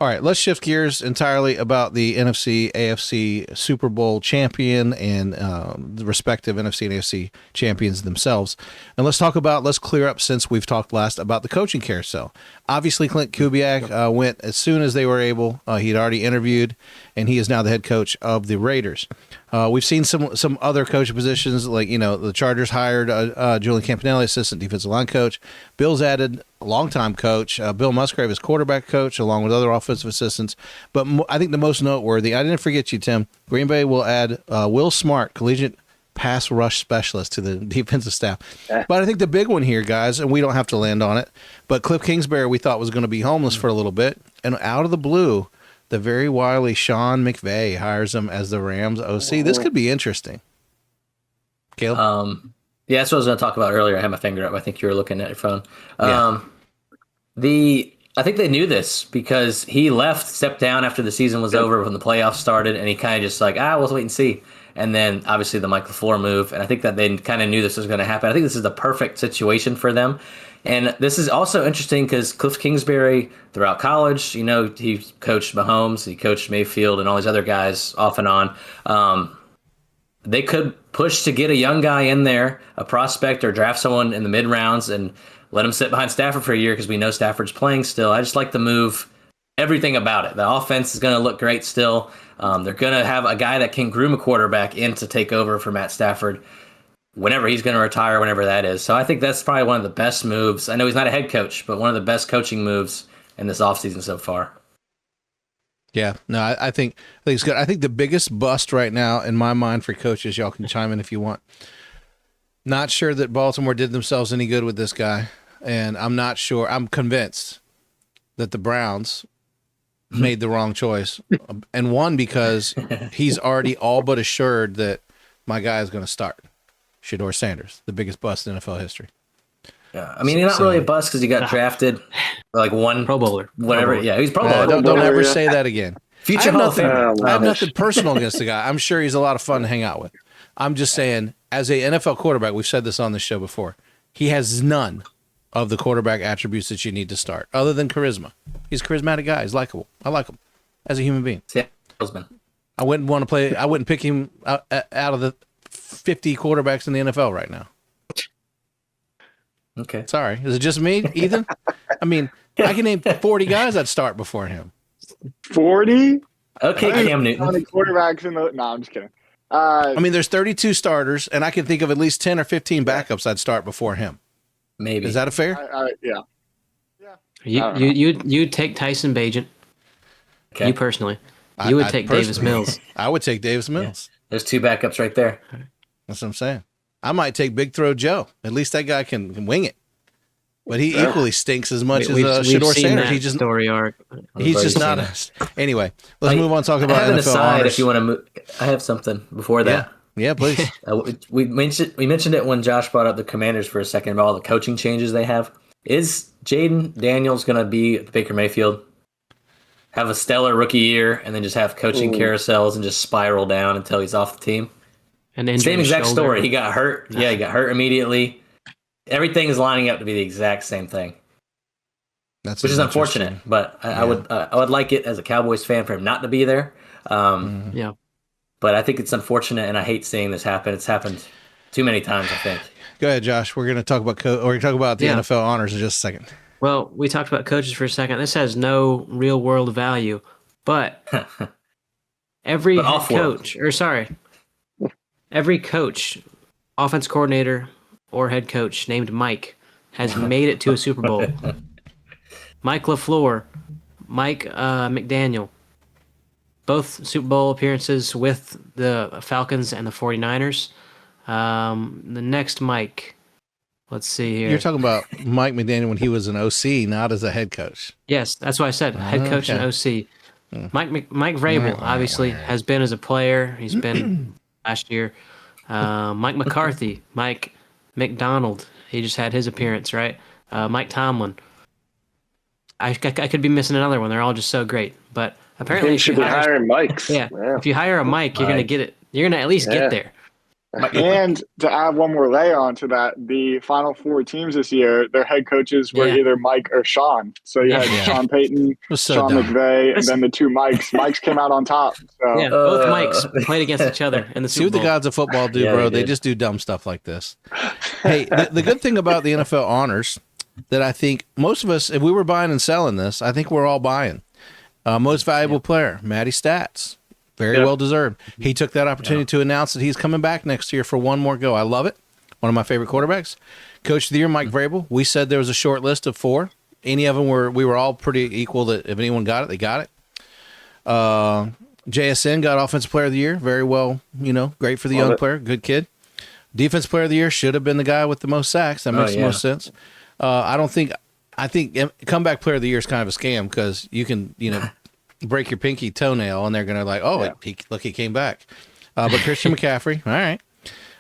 S1: All right, let's shift gears entirely about the NFC, AFC Super Bowl champion and the respective NFC and AFC champions themselves. And let's clear up, since we've talked last, about the coaching carousel. Obviously, Clint Kubiak went as soon as they were able. He'd already interviewed, and he is now the head coach of the Raiders. We've seen some other coaching positions, like, the Chargers hired Julian Campanelli, assistant defensive line coach. Bills added a longtime coach, Bill Musgrave, as quarterback coach, along with other offensive assistants. But I think the most noteworthy, I didn't forget you, Tim, Green Bay will add Will Smart, collegiate pass rush specialist, to the defensive staff. But I think the big one here, guys, and we don't have to land on it, but Cliff Kingsbury we thought was going to be homeless for a little bit, and out of the blue, the very wily Sean McVay hires him as the Rams OC. This could be interesting. Caleb?
S2: Yeah, that's what I was going to talk about earlier. I had my finger up. I think you were looking at your phone.
S1: Yeah.
S2: I think they knew this because he stepped down after the season was over when the playoffs started, and he kind of just like, we'll wait and see. And then obviously the Mike LaFleur move, and I think that they kind of knew this was going to happen. I think this is the perfect situation for them. And this is also interesting because Cliff Kingsbury, throughout college, he coached Mahomes, he coached Mayfield, and all these other guys off and on. They could push to get a young guy in there, a prospect, or draft someone in the mid rounds and let him sit behind Stafford for a year because we know Stafford's playing still. I just like the move, everything about it. The offense is going to look great still. They're going to have a guy that can groom a quarterback in to take over for Matt Stafford whenever he's going to retire, whenever that is. So I think that's probably one of the best moves. I know he's not a head coach, but one of the best coaching moves in this offseason so far.
S1: Yeah, no, I think it's good. I think the biggest bust right now in my mind for coaches, y'all can chime in if you want. Not sure that Baltimore did themselves any good with this guy, and I'm convinced that the Browns made the wrong choice. And one, because he's already all but assured that my guy is going to start. Shedeur Sanders, the biggest bust in NFL history.
S2: Yeah, I mean, he's not really a bust because he got drafted like one
S4: Pro Bowler.
S2: Whatever. Yeah, he's Pro Bowler.
S1: Don't ever say that again.
S2: Future Hall of Famer.
S1: I have nothing personal against the guy. I'm sure he's a lot of fun to hang out with. I'm just saying, as a NFL quarterback, we've said this on this show before, he has none of the quarterback attributes that you need to start, other than charisma. He's a charismatic guy. He's likable. I like him as a human being.
S2: Yeah,
S1: I wouldn't pick him out of the 50 quarterbacks in the NFL right now.
S2: Okay.
S1: Sorry. Is it just me, Ethan? I mean, I can name 40 guys I'd start before him.
S3: 40?
S2: Okay, Cam Newton.
S3: How many quarterbacks in the? No, I'm just kidding.
S1: I mean, there's 32 starters, and I can think of at least 10 or 15 backups I'd start before him.
S2: Maybe.
S1: Is that a fair?
S3: Yeah.
S4: You'd take Tyson Bagent.
S2: Okay.
S4: You personally. You would take Davis Mills.
S1: I would take Davis Mills.
S2: Yeah. There's two backups right there.
S1: That's what I'm saying. I might take Big Throw Joe. At least that guy can wing it. But he equally stinks as much as Shedeur Sanders.
S4: He just story arc.
S1: He's just not. Anyway, let's move on. Talk about NFL
S2: aside,
S1: honors.
S2: if you want to move. I have something before that.
S1: Yeah, please.
S2: We mentioned it when Josh brought up the Commanders for a second about all the coaching changes they have. Is Jaden Daniels going to be at Baker Mayfield? Have a stellar rookie year and then just have coaching carousels and just spiral down until he's off the team? Same exact story. He got hurt. Yeah, he got hurt immediately. Everything is lining up to be the exact same thing, which is unfortunate. But I would like it as a Cowboys fan for him not to be there.
S4: Yeah,
S2: but I think it's unfortunate, and I hate seeing this happen. It's happened too many times, I think.
S1: Go ahead, Josh. We're going to talk about the NFL honors in just a second.
S4: Well, we talked about coaches for a second. This has no real world value, but every coach, offense coordinator, or head coach named Mike has made it to a Super Bowl. Mike LaFleur, Mike McDaniel, both Super Bowl appearances with the Falcons and the 49ers. The next Mike, let's see here.
S1: You're talking about Mike McDaniel when he was an OC, not as a head coach.
S4: Yes, that's what I said, head coach and OC. Mike Vrabel obviously has been as a player. He's been last year. Mike McCarthy, Mike McDonald, he just had his appearance, right? Mike Tomlin. I could be missing another one. They're all just so great. But apparently,
S5: you should be hiring Mikes.
S4: Yeah, if you hire a Mike, you're going to get it. You're going to at least get there.
S3: And to add one more layer onto that, the final 4 teams this year, their head coaches were either Mike or Sean. So you had Sean Payton, Sean McVay, and then the 2 Mikes. Mikes came out on top. So.
S4: Both Mikes played against each other in the Super Bowl.
S1: See what the gods of football do, bro. They just do dumb stuff like this. Hey, the good thing about the NFL honors that I think most of us, if we were buying and selling this, I think we're all buying. Most valuable player, Matty Stats. Very well deserved. He took that opportunity to announce that he's coming back next year for one more go. I love it. One of my favorite quarterbacks. Coach of the year, Mike Vrabel. We said there was a short list of 4. Any of them we were all pretty equal that if anyone got it, they got it. JSN got offensive player of the year. Very well, great for the young player. Good kid. Defense player of the year should have been the guy with the most sacks. That makes the most sense. I think comeback player of the year is kind of a scam because you can, break your pinky toenail and they're going to he came back. But Christian McCaffrey, all right.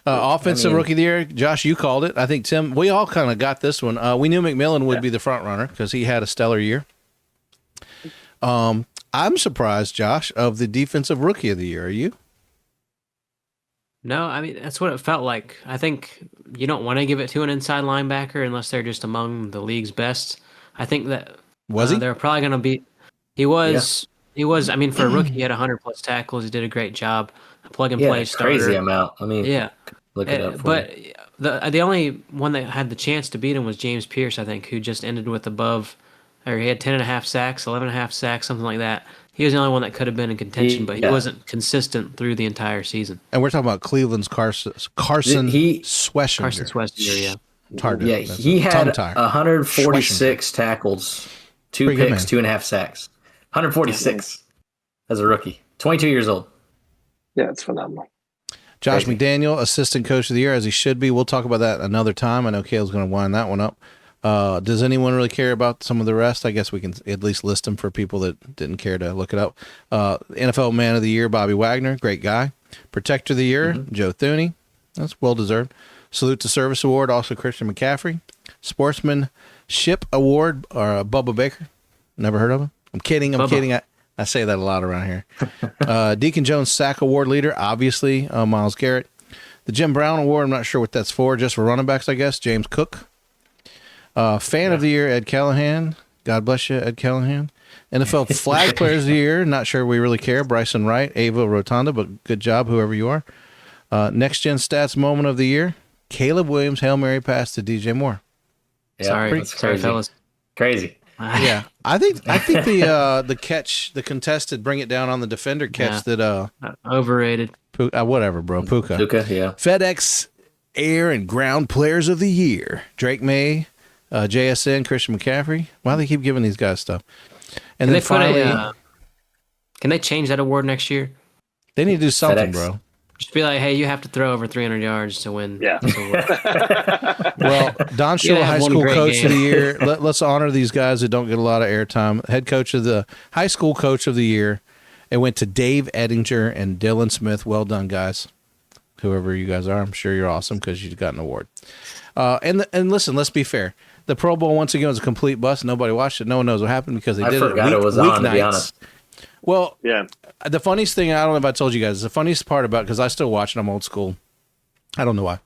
S1: Offensive rookie of the year, Josh, you called it. I think Tim, we all kind of got this one. We knew McMillan would be the front runner because he had a stellar year. I'm surprised, Josh, of the defensive rookie of the year. Are you?
S4: No, I mean, that's what it felt like. I think you don't want to give it to an inside linebacker unless they're just among the league's best. I think that they're probably going to be. He was. I mean, for a rookie, he had 100+ tackles. He did a great job. Plug and play starter.
S2: Crazy amount. I mean, look it up.
S4: But the only one that had the chance to beat him was James Pierce, I think, who just ended with he had 10.5 sacks, 11.5 sacks, something like that. He was the only one that could have been in contention, but he wasn't consistent through the entire season.
S1: And we're talking about Cleveland's Carson Schwessinger.
S4: Carson Schwessinger,
S2: he had 146 tackles, 2 picks, 2.5 sacks. 146 as a rookie. 22 years old.
S5: Yeah, it's phenomenal.
S1: Josh McDaniel, assistant coach of the year, as he should be. We'll talk about that another time. I know Kale's going to wind that one up. Does anyone really care about some of the rest? I guess we can at least list them for people that didn't care to look it up. NFL Man of the Year, Bobby Wagner, great guy. Protector of the Year, Joe Thuney. That's well-deserved. Salute to Service Award, also Christian McCaffrey. Sportsmanship Award, Bubba Baker. Never heard of him? I'm kidding. I say that a lot around here. Deacon Jones Sack Award leader, obviously, Myles Garrett. The Jim Brown Award, I'm not sure what that's for, just for running backs, I guess, James Cook. Fan of the Year, Ed Callahan. God bless you, Ed Callahan. NFL Flag Players of the Year, not sure we really care, Bryson Wright, Ava Rotunda, but good job, whoever you are. Next Gen Stats Moment of the Year, Caleb Williams, Hail Mary pass to DJ Moore.
S2: Yeah,
S4: sorry, fellas.
S2: Crazy.
S1: Yeah, I think the catch, the contested bring it down on the defender catch that
S4: overrated.
S1: Whatever, bro. Puka,
S2: yeah.
S1: FedEx Air and Ground Players of the Year, Drake May, JSN, Christian McCaffrey. Why do they keep giving these guys stuff? And then finally,
S4: can they change that award next year?
S1: They need to do something,
S2: FedEx.
S1: bro.
S4: Just be like, hey, you have to throw over 300 yards to win.
S5: Yeah.
S1: Well, Don Shula, High School Coach of the Year. Let's honor these guys that don't get a lot of airtime. Head Coach of the High School Coach of the Year. It went to Dave Ettinger and Dylan Smith. Well done, guys. Whoever you guys are, I'm sure you're awesome because you got an award. And listen, let's be fair. The Pro Bowl, once again, was a complete bust. Nobody watched it. No one knows what happened because they did it
S2: to be honest.
S1: Well,
S5: yeah.
S1: The funniest thing, I don't know if I told you guys, the funniest part about, because I still watch it, I'm old school. I don't know why.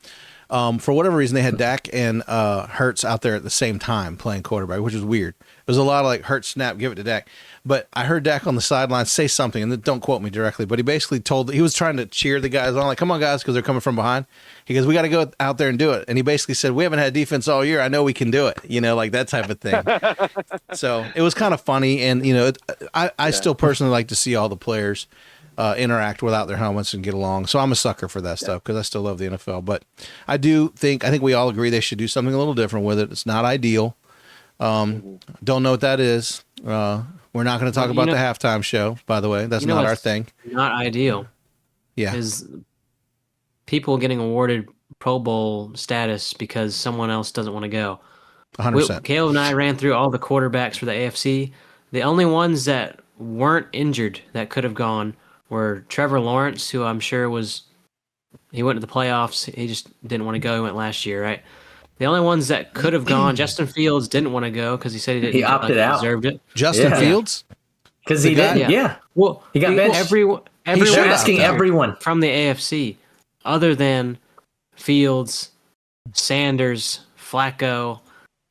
S1: For whatever reason, they had Dak and Hurts out there at the same time playing quarterback, which was weird. It was a lot of like Hurts snap, give it to Dak. But I heard Dak on the sideline say something, and don't quote me directly, but he basically he was trying to cheer the guys on, like, come on, guys, because they're coming from behind. He goes, we got to go out there and do it. And he basically said, we haven't had defense all year. I know we can do it, like that type of thing. So it was kind of funny. And, I still personally like to see all the players interact without their helmets and get along. So I'm a sucker for that stuff because I still love the NFL. But I think we all agree they should do something a little different with it. It's not ideal. Don't know what that is. We're not going to talk about the halftime show, by the way. That's not our thing.
S4: Not ideal.
S1: Yeah.
S4: Is people getting awarded Pro Bowl status because someone else doesn't want to go.
S1: 100%.
S4: Caleb and I ran through all the quarterbacks for the AFC. The only ones that weren't injured that could have gone were Trevor Lawrence, who I'm sure he went to the playoffs. He just didn't want to go. He went last year, right? The only ones that could have gone, Justin Fields didn't want to go because he said he
S2: opted out.
S4: Deserved it.
S1: Justin Fields?
S2: Because he didn't. Yeah.
S4: Well,
S2: he got benched.
S4: Everyone
S2: asking everyone
S4: from the AFC other than Fields, Sanders, Flacco,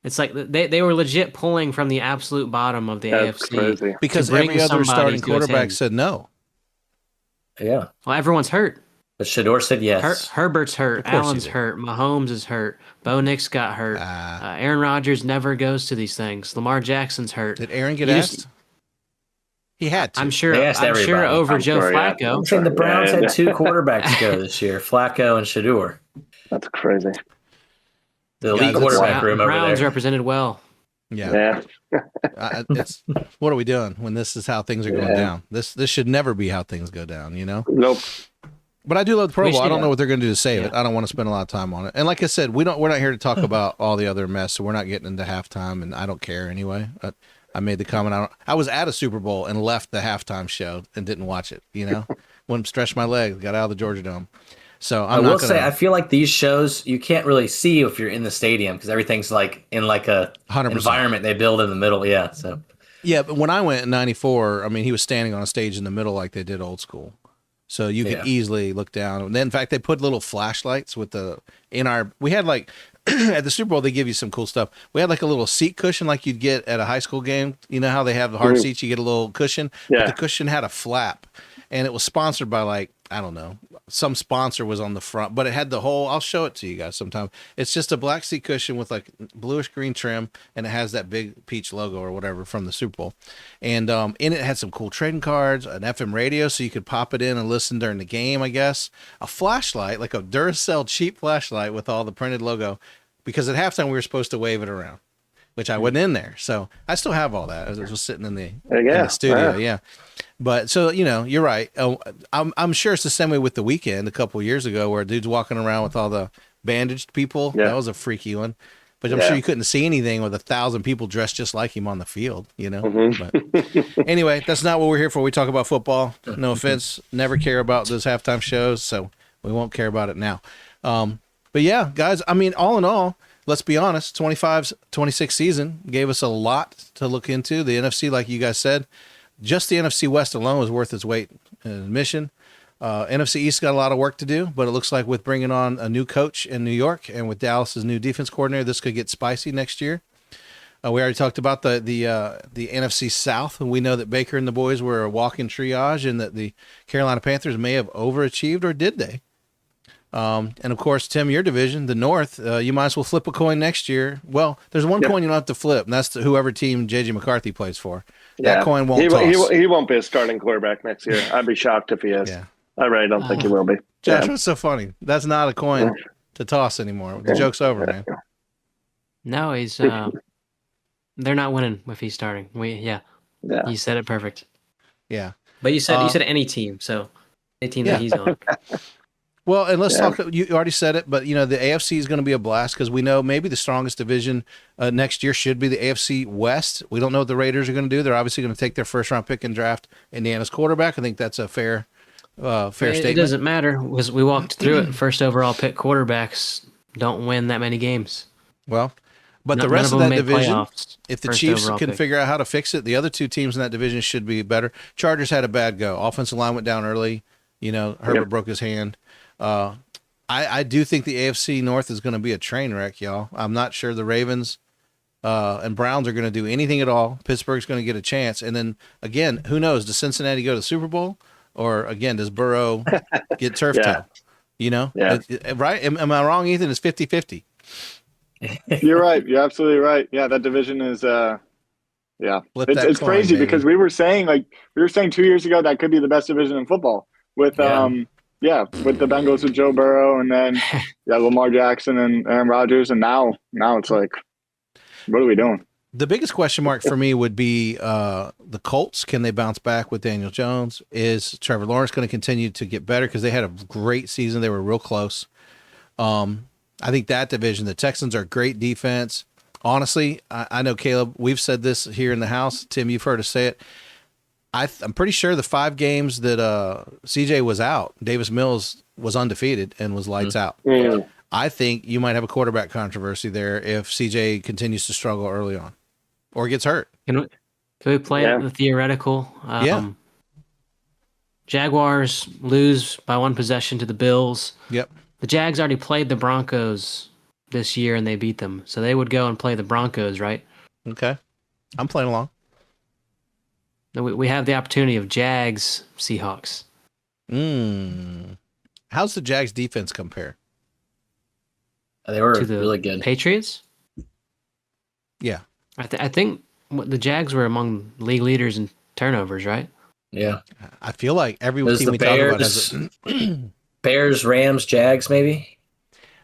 S4: it's like they were legit pulling from the absolute bottom of the
S5: That's
S4: AFC.
S5: crazy.
S1: Because
S4: bring
S1: every other
S4: somebody
S1: starting
S4: to attend.
S1: quarterback said no.
S2: Yeah.
S4: Well, everyone's hurt.
S2: But Shador said yes.
S4: Herbert's hurt.
S1: Of course he
S4: Allen's
S1: did.
S4: hurt. Mahomes is hurt. Bo Nix got hurt. Aaron Rodgers never goes to these things. Lamar Jackson's hurt.
S1: Did Aaron get
S4: You
S1: asked?
S4: just-
S1: He had to.
S4: I'm sure.
S2: They asked
S4: I'm sure
S2: everybody.
S4: over
S5: I'm
S4: Joe
S5: sure, yeah.
S4: Flacco.
S2: I'm saying the Browns
S5: Yeah.
S2: had 2 quarterbacks go this year, Flacco and Shador.
S5: That's crazy.
S2: The elite
S1: Guys,
S2: quarterback room over
S4: Browns
S2: there.
S4: represented well.
S1: Yeah.
S5: Yeah.
S1: It's what are we doing when this is how things are going down? This should never be how things go down, you know?
S5: Nope.
S1: But I do love the Pro
S4: We
S1: Bowl. I
S4: should-
S1: don't know what they're going to do to save it.
S4: Yeah.
S1: I don't want to spend a lot of time on it. And like I said, we're not here to talk about all the other mess, so we're not getting into halftime, and I don't care anyway. I made the comment. I was at a Super Bowl and left the halftime show and didn't watch it, you know? Wouldn't stretch my legs, got out of the Georgia Dome. So
S2: I will say, I feel like these shows you can't really see if you're in the stadium because everything's like in like a
S1: 100%.
S2: environment they build in the middle. Yeah, so
S1: Yeah, but when I went in 94, I mean, he was standing on a stage in the middle like they did old school. So you could easily look down. And then, in fact, they put little flashlights we had like, at the Super Bowl, they give you some cool stuff. We had like a little seat cushion like you'd get at a high school game. You know how they have the hard seats, you get a little cushion?
S5: Yeah.
S1: But the cushion had a flap. And it was sponsored by like, I don't know, some sponsor was on the front, but it had the whole, I'll show it to you guys sometime. It's just a black seat cushion with like bluish green trim, and it has that big peach logo or whatever from the Super Bowl. And in it had some cool trading cards, an FM radio so you could pop it in and listen during the game, I guess. A flashlight, like a Duracell cheap flashlight with all the printed logo, because at halftime we were supposed to wave it around, which I wasn't in there. So I still have all that. I was just sitting in the studio. Yeah. But so, you know, you're right. I'm sure it's the same way with the weekend a couple of years ago where a dude's walking around with all the bandaged people.
S5: Yeah.
S1: That was a freaky one. But I'm sure you couldn't see anything with 1,000 people dressed just like him on the field, you know? But anyway, that's not what we're here for. We talk about football. No offense. Never care about those halftime shows, so we won't care about it now. But yeah, guys, I mean, all in all, let's be honest, 25-26 season gave us a lot to look into. The NFC, like you guys said, just the NFC West alone was worth its weight in admission. NFC East got a lot of work to do, but it looks like with bringing on a new coach in New York and with Dallas's new defense coordinator, this could get spicy next year. We already talked about the NFC South, and we know that Baker and the boys were a walk-in triage, and that the Carolina Panthers may have overachieved, or did they? And of course, Tim, your division, the North, you might as well flip a coin next year. Well, there's one coin you don't have to flip, and that's whoever team JJ McCarthy plays for. That coin won't toss.
S5: He won't be a starting quarterback next year. I'd be shocked if he is.
S1: Yeah.
S5: I really don't think he will be.
S1: Josh, what's so funny? That's not a coin to toss anymore. The joke's over, man.
S4: No, he's. They're not winning if he's starting. You said it perfect.
S1: Yeah.
S4: But you said any team, so any team that he's on.
S1: Well, and let's talk. You already said it, but you know the AFC is going to be a blast because we know maybe the strongest division next year should be the AFC West. We don't know what the Raiders are going to do. They're obviously going to take their first round pick and draft Indiana's quarterback. I think that's a fair statement.
S4: It doesn't matter. We walked through it. First overall pick quarterbacks don't win that many games.
S1: Well, but the rest of that division,
S4: playoffs,
S1: if the Chiefs can figure out how to fix it, the other two teams in that division should be better. Chargers had a bad go. Offensive line went down early. You know, Herbert broke his hand. I do think the AFC North is going to be a train wreck, y'all. I'm not sure the Ravens and Browns are going to do anything at all. Pittsburgh's going to get a chance. And then, again, who knows? Does Cincinnati go to the Super Bowl? Or, again, does Burrow get turf toe? You know?
S5: Yeah.
S1: Right? Am I wrong, Ethan? It's 50-50.
S3: You're right. You're absolutely right. Yeah, that division is it's
S1: coin,
S3: crazy
S1: baby.
S3: because we were saying 2 years ago that could be the best division in football with with the Bengals with Joe Burrow and then Lamar Jackson and Aaron Rodgers, and now it's like, what are we doing?
S1: The biggest question mark for me would be the Colts. Can they bounce back with Daniel Jones? Is Trevor Lawrence going to continue to get better? Because they had a great season. They were real close. I think that division, the Texans are great defense. Honestly, I know, Caleb, we've said this here in the house. Tim, you've heard us say it. I'm pretty sure the 5 games that CJ was out, Davis Mills was undefeated and was lights out.
S5: Mm.
S1: I think you might have a quarterback controversy there if CJ continues to struggle early on or gets hurt.
S4: Can we play the theoretical? Jaguars lose by 1 possession to the Bills.
S1: Yep.
S4: The Jags already played the Broncos this year and they beat them. So they would go and play the Broncos, right?
S1: Okay. I'm playing along.
S4: We have the opportunity of Jags, Seahawks.
S1: How's the Jags defense compare?
S2: They were
S4: to the
S2: really good.
S4: Patriots?
S1: Yeah.
S4: I think the Jags were among league leaders in turnovers, right?
S2: Yeah.
S1: I feel like every
S2: There's
S1: team
S2: the
S1: we talk about has
S2: Bears, Rams, Jags, maybe.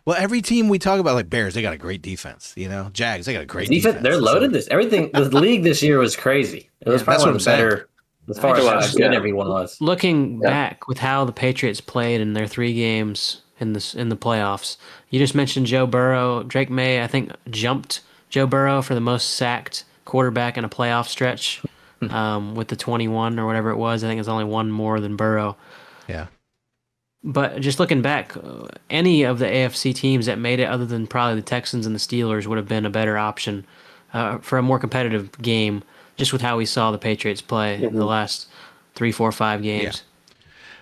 S1: well, every team we talk about, like Bears, they got a great defense. Jags, they got a great defense.
S2: They're loaded. The league this year was crazy. It was probably one of the better as far as how good everyone was.
S4: Looking back with how the Patriots played in their 3 games in the playoffs, you just mentioned Joe Burrow. Drake May, I think, jumped Joe Burrow for the most sacked quarterback in a playoff stretch with the 21 or whatever it was. I think it's only one more than Burrow.
S1: Yeah.
S4: But just looking back, any of the AFC teams that made it, other than probably the Texans and the Steelers, would have been a better option for a more competitive game, just with how we saw the Patriots play in the last 3, 4, 5 games.
S1: Yeah.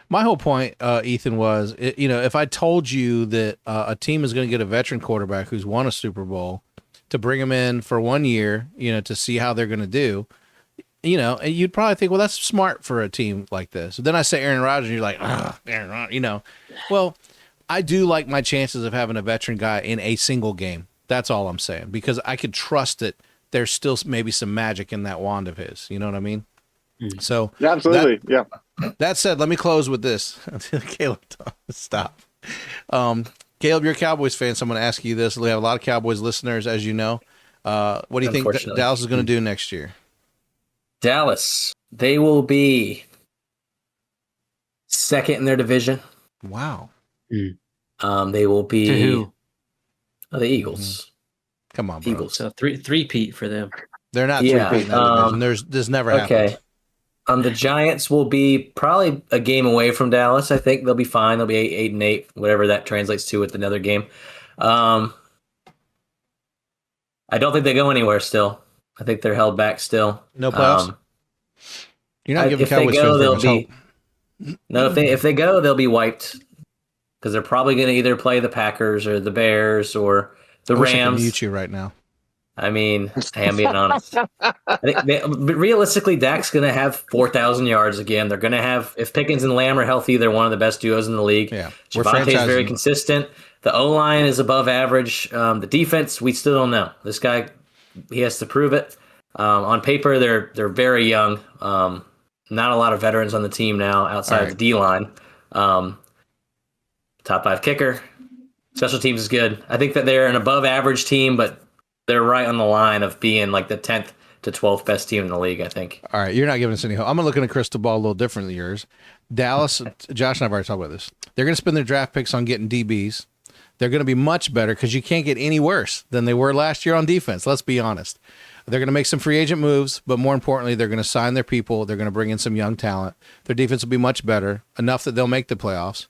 S1: My whole point, Ethan, was, if I told you that a team is going to get a veteran quarterback who's won a Super Bowl to bring him in for 1 year, to see how they're going to do, and you'd probably think, well, that's smart for a team like this. Then I say Aaron Rodgers, and you're like, Aaron Rodgers, Well, I do like my chances of having a veteran guy in a single game. That's all I'm saying, because I could trust that there's still maybe some magic in that wand of his. You know what I mean? So
S3: yeah, absolutely.
S1: That said, let me close with this. Caleb, stop. Caleb, you're a Cowboys fan, so I'm going to ask you this. We have a lot of Cowboys listeners, as you know. What do you think Dallas is going to do next year?
S2: Dallas, they will be second in their division.
S1: Wow.
S2: They will be
S4: To who?
S2: The Eagles.
S1: Come on, bro.
S2: Eagles.
S4: So three-peat for them.
S1: They're not three-peat in that division. This never happened.
S2: Okay. The Giants will be probably a game away from Dallas. I think they'll be fine. They'll be 8-8, whatever that translates to with another game. I don't think they go anywhere still. I think they're held back still.
S1: No playoffs? You're not giving Cowboys fans very much hope.
S2: No, if they go, they'll be wiped. Because they're probably going to either play the Packers or the Bears or the Rams.
S1: I can mute you right now.
S2: I mean, I'm being honest. I think realistically, Dak's going to have 4,000 yards again. They're going to have, if Pickens and Lamb are healthy, they're one of the best duos in the league.
S1: Yeah,
S2: Javonte is very consistent. The O-line is above average. The defense, we still don't know. This guy, he has to prove it. On paper, they're very young. Not a lot of veterans on the team now outside of the D-line. Top 5 kicker. Special teams is good. I think that they're an above average team, but they're right on the line of being like the 10th to 12th best team in the league, I think.
S1: All right, you're not giving us any hope. I'm going to look at a crystal ball a little different than yours. Dallas, Josh and I have already talked about this. They're going to spend their draft picks on getting DBs. They're going to be much better because you can't get any worse than they were last year on defense. Let's be honest. They're going to make some free agent moves, but more importantly, they're going to sign their people. They're going to bring in some young talent. Their defense will be much better, enough that they'll make the playoffs.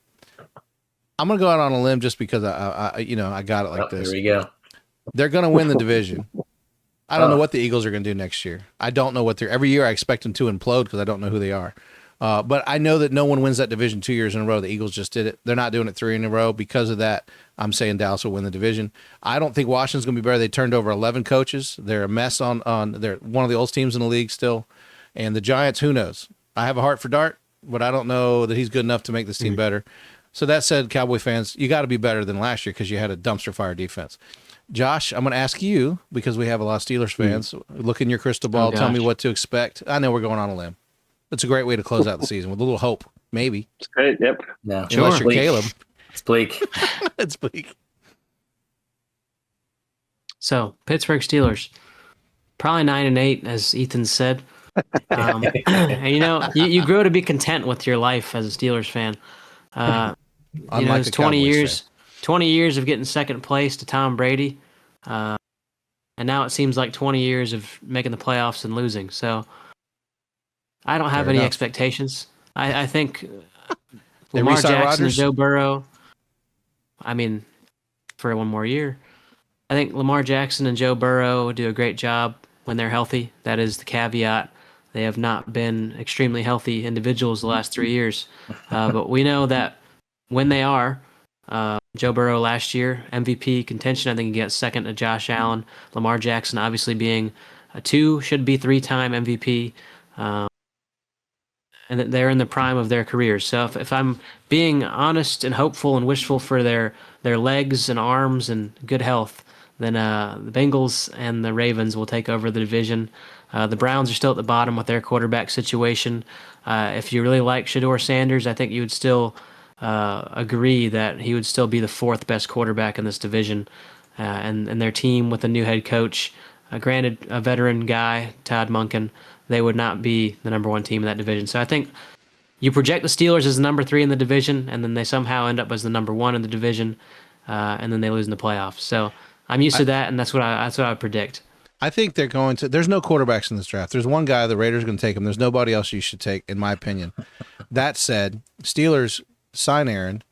S1: I'm going to go out on a limb just because I got it like this.
S2: There we go.
S1: They're going to win the division. I don't know what the Eagles are going to do next year. I don't know what they're. Every year I expect them to implode because I don't know who they are. But I know that no one wins that division 2 years in a row. The Eagles just did it. They're not doing it 3 in a row. Because of that, I'm saying Dallas will win the division. I don't think Washington's going to be better. They turned over 11 coaches. They're a mess on. They're one of the oldest teams in the league still. And the Giants, who knows? I have a heart for Dart, but I don't know that he's good enough to make this team better. So that said, Cowboy fans, you got to be better than last year because you had a dumpster fire defense. Josh, I'm going to ask you, because we have a lot of Steelers fans, look in your crystal ball, tell me what to expect. I know we're going on a limb. It's a great way to close out the season with a little hope, maybe.
S5: It's great, yep.
S2: No,
S1: unless you're Caleb.
S2: It's bleak.
S1: It's bleak.
S4: So, Pittsburgh Steelers, probably 9-8, as Ethan said. And you grow to be content with your life as a Steelers fan. It's 20 years. 20 years of getting second place to Tom Brady, and now it seems like 20 years of making the playoffs and losing. So I don't have any expectations. I think Lamar Jackson and Joe Burrow, for one more year, I think Lamar Jackson and Joe Burrow do a great job when they're healthy. That is the caveat. They have not been extremely healthy individuals the last 3 years. But we know that when they are, Joe Burrow last year, MVP contention, I think he got second to Josh Allen. Lamar Jackson obviously being a 2, should be 3-time MVP. And that they're in the prime of their careers. So if I'm being honest and hopeful and wishful for their legs and arms and good health, then the Bengals and the Ravens will take over the division. The Browns are still at the bottom with their quarterback situation. If you really like Shedeur Sanders, I think you would still agree that he would still be the 4th best quarterback in this division. And their team with a new head coach, granted a veteran guy, Todd Monken, they would not be the number 1 team in that division. So I think you project the Steelers as the number 3 in the division, and then they somehow end up as the number 1 in the division, and then they lose in the playoffs. So I'm used to that, and that's what I would predict.
S1: I think they're going to. There's no quarterbacks in this draft. There's one guy the Raiders are going to take him. There's nobody else you should take, in my opinion. That said, Steelers sign Aaron,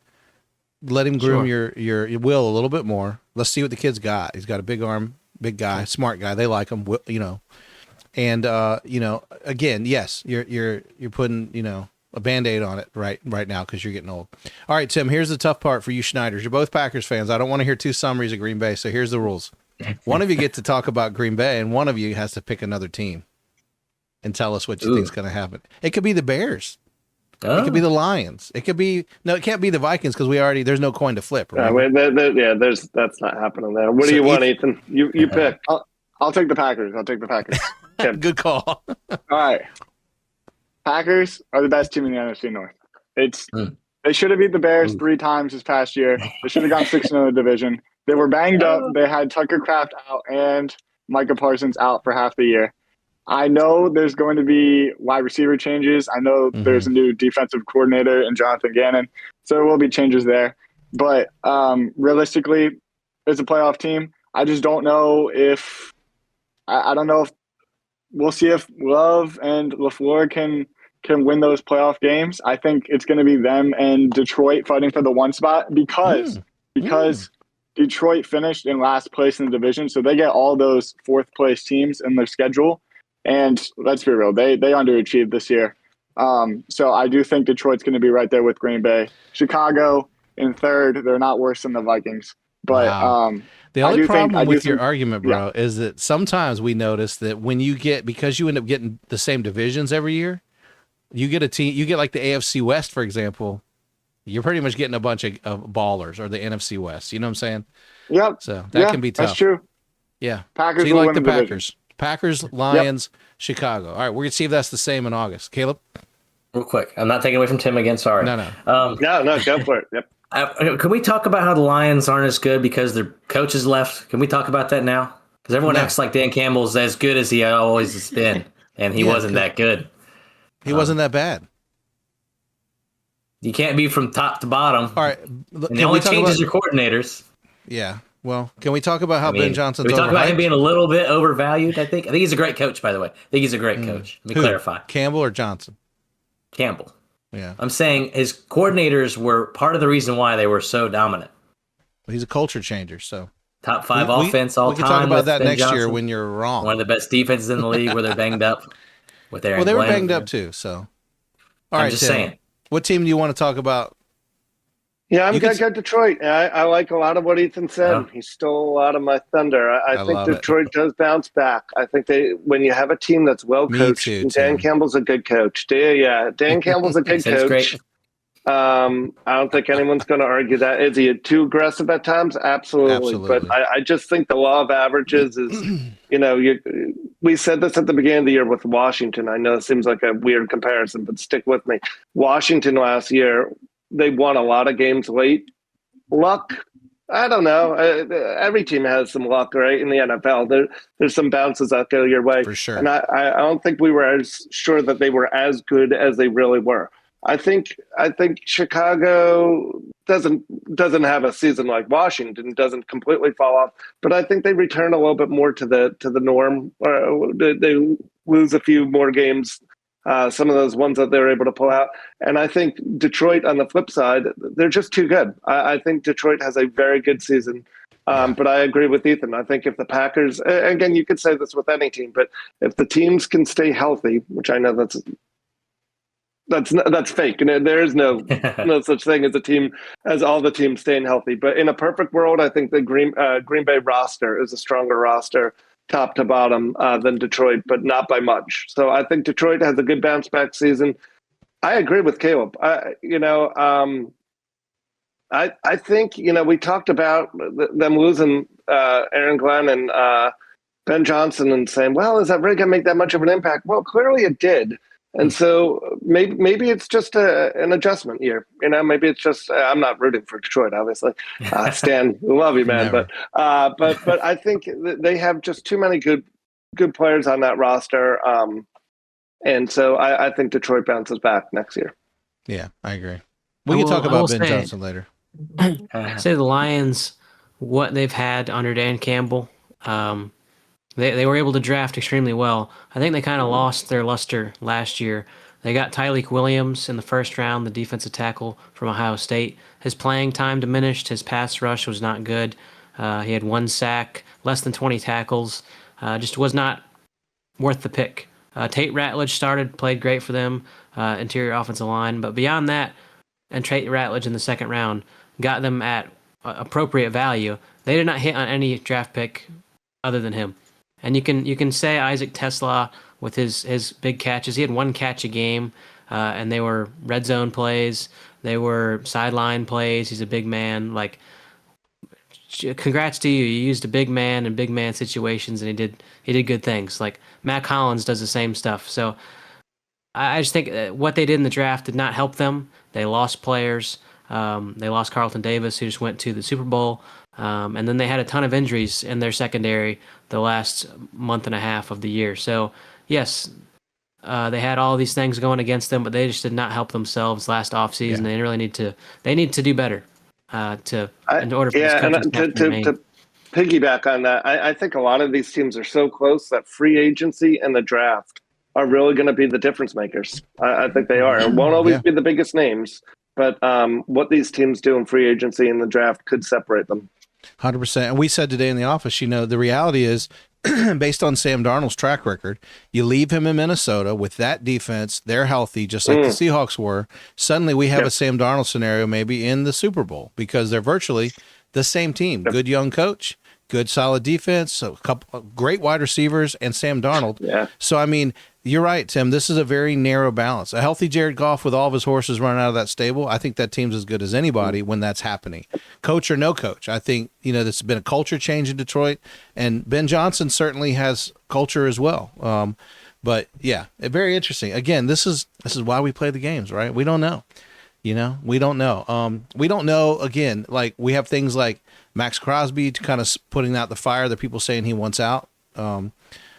S1: let him groom your will a little bit more. Let's see what the kid's got. He's got a big arm, big guy, smart guy. They like him, And again, yes, you're putting a Band-Aid on it right now because you're getting old. All right, Tim, here's the tough part for you Schneiders. You're both Packers fans. I don't want to hear 2 summaries of Green Bay, so here's the rules. One of you get to talk about Green Bay, and one of you has to pick another team and tell us what you think is going to happen. It could be the Bears. Oh. It could be the Lions. It could be it can't be the Vikings because there's no coin to flip. Right?
S5: That's not happening there. What do you want, Ethan? You pick.
S3: I'll take the Packers.
S1: Good call.
S3: All right. Packers are the best team in the NFC North. They should have beat the Bears 3 times this past year. They should have gone 6-0 in the division. They were banged up. They had Tucker Kraft out and Micah Parsons out for half the year. I know there's going to be wide receiver changes. I know there's a new defensive coordinator in Jonathan Gannon. So there will be changes there. But realistically, as a playoff team, I just don't know if I don't know if we'll see if Love and LaFleur can win those playoff games. I think it's going to be them and Detroit fighting for the 1 spot because Detroit finished in last place in the division, so they get all those 4th place teams in their schedule. And let's be real, they underachieved this year. So I do think Detroit's going to be right there with Green Bay. Chicago in 3rd, they're not worse than the Vikings. But
S1: the only problem with your argument, bro, is that sometimes we notice that when because you end up getting the same divisions every year, you get a team, you get like the AFC West, for example, you're pretty much getting a bunch of ballers, or the NFC West. You know what I'm saying?
S3: Yep.
S1: So that can be tough.
S3: That's true.
S1: Yeah.
S3: Packers
S1: so you
S3: will
S1: like
S3: win
S1: the
S3: the
S1: Packers.
S3: division.
S1: Chicago, Lions, Chicago. All right, we're going to see if that's the same in August. Caleb?
S2: Real quick. I'm not taking away from Tim again. Sorry.
S1: No.
S5: No, go for it. Yep.
S2: Can we talk about how the Lions aren't as good because their coaches left? Can we talk about that now? Because everyone acts like Dan Campbell's as good as he always has been, and he wasn't that good.
S1: He wasn't that bad.
S2: You can't be from top to bottom.
S1: All right.
S2: And the only change is your coordinators.
S1: Yeah. Well, can we talk about how Ben Johnson's
S2: overhyped? We talk about him being a little bit overvalued, I think he's a great coach, by the way. I think he's a great coach. Let me clarify.
S1: Campbell or Johnson?
S2: Campbell.
S1: Yeah.
S2: I'm saying his coordinators were part of the reason why they were so dominant.
S1: Well, he's a culture changer, so.
S2: Top 5 offense all time.
S1: We can talk about that
S2: Ben
S1: next
S2: Johnson.
S1: Year when you're wrong.
S2: One of the best defenses in the league where they're banged up with Aaron
S1: Well, they were
S2: Glenn.
S1: banged up too, so. All
S2: I'm
S1: right,
S2: just
S1: Tim,
S2: saying.
S1: What team do you want to talk about?
S5: Yeah, I'm going to go Detroit. I like a lot of what Ethan said.
S2: Yeah.
S5: He stole a lot of my thunder. I think Detroit does bounce back. I think when you have a team that's well coached, Dan Campbell's a good coach. Dan Campbell's a good coach.
S2: Great.
S5: I don't think anyone's going to argue that. Is he too aggressive at times? Absolutely. But I just think the law of averages is, we said this at the beginning of the year with Washington. I know it seems like a weird comparison, but stick with me. Washington last year, they won a lot of games late. Luck, I don't know. Every team has some luck, right? In the NFL, there's some bounces that go your way.
S1: For sure.
S5: And I don't think we were as sure that they were as good as they really were. I think Chicago doesn't have a season like Washington, doesn't completely fall off, but I think they return a little bit more to the norm. They lose a few more games. Some of those ones that they're able to pull out. And I think Detroit, on the flip side, they're just too good. I think Detroit has a very good season. But I agree with Ethan. I think if the Packers, again, you could say this with any team, but if the teams can stay healthy, which I know that's fake, and there is no such thing as a team as all the teams staying healthy. But in a perfect world, I think the Green Bay roster is a stronger roster, top to bottom, than Detroit, but not by much. So I think Detroit has a good bounce back season. I agree with Caleb. I think we talked about them losing Aaron Glenn and Ben Johnson and saying, well, is that really going to make that much of an impact? Well, clearly it did. And so maybe it's just an adjustment year. Maybe it's just I'm not rooting for Detroit, obviously. Stan, love you, man. But I think they have just too many good players on that roster. And so I think Detroit bounces back next year.
S1: Yeah, I agree. We can talk about Ben Johnson later.
S4: Say the Lions, what they've had under Dan Campbell, they were able to draft extremely well. I think they kind of lost their luster last year. They got Tyleik Williams in the first round, the defensive tackle from Ohio State. His playing time diminished. His pass rush was not good. He had 1 sack, less than 20 tackles. Just was not worth the pick. Tate Ratledge played great for them, interior offensive line. But beyond that, and Tate Ratledge in the second round got them at appropriate value. They did not hit on any draft pick other than him. And you can say Isaac Tesla with his big catches. He had 1 catch a game, and they were red zone plays. They were sideline plays. He's a big man. Like, congrats to you. You used a big man in big man situations, and he did good things. Like Matt Collins does the same stuff. So I just think what they did in the draft did not help them. They lost players. They lost Carlton Davis, who just went to the Super Bowl. And then they had a ton of injuries in their secondary the last month and a half of the year. So, yes, they had all these things going against them, but they just did not help themselves last offseason. They really need to do better in order for this coaching staff to remain.
S5: To piggyback on that, I think a lot of these teams are so close that free agency and the draft are really going to be the difference makers. I think they are. It won't always be the biggest names, but what these teams do in free agency and the draft could separate them.
S1: 100%. And we said today in the office, the reality is, based on Sam Darnold's track record, you leave him in Minnesota with that defense, they're healthy, just like the Seahawks were. Suddenly we have a Sam Darnold scenario maybe in the Super Bowl because they're virtually the same team. Good young coach, good solid defense, a couple great wide receivers, and Sam Darnold. Yeah. So, you're right, Tim. This is a very narrow balance. A healthy Jared Goff with all of his horses running out of that stable, I think that team's as good as anybody when that's happening. Coach or no coach, I think, there's been a culture change in Detroit, and Ben Johnson certainly has culture as well. But, yeah, very interesting. Again, this is why we play the games, right? We don't know. We don't know. We don't know, again, like we have things like Max Crosby to kind of putting out the fire that people saying he wants out.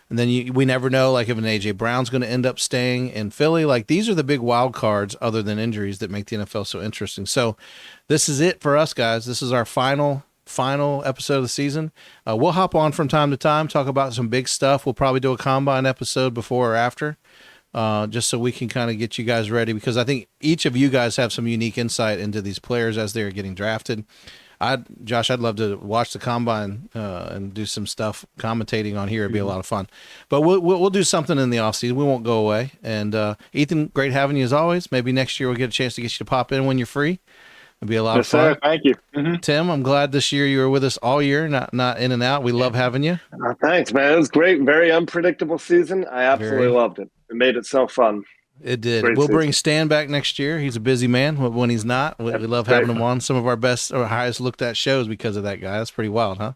S1: And then we never know, like, if an A.J. Brown's going to end up staying in Philly. Like, these are the big wild cards other than injuries that make the NFL so interesting. So this is it for us, guys. This is our final episode of the season. We'll hop on from time to time, talk about some big stuff. We'll probably do a Combine episode before or after, just so we can kind of get you guys ready, because I think each of you guys have some unique insight into these players as they're getting drafted. Josh, I'd love to watch the Combine and do some stuff commentating on here. It'd be a lot of fun. But we'll do something in the offseason. We won't go away. And Ethan, great having you as always. Maybe next year we'll get a chance to get you to pop in when you're free. It'd be a lot of fun.
S3: Sir. Thank you. Mm-hmm.
S1: Tim, I'm glad this year you were with us all year, not in and out. We love having you.
S5: Thanks, man. It was great. Very unpredictable season. I absolutely loved it. It made it so fun.
S1: It did. We'll bring Stan back next year. He's a busy man when he's not. We love having him on some of our best or highest looked at shows because of that guy. That's pretty wild, huh?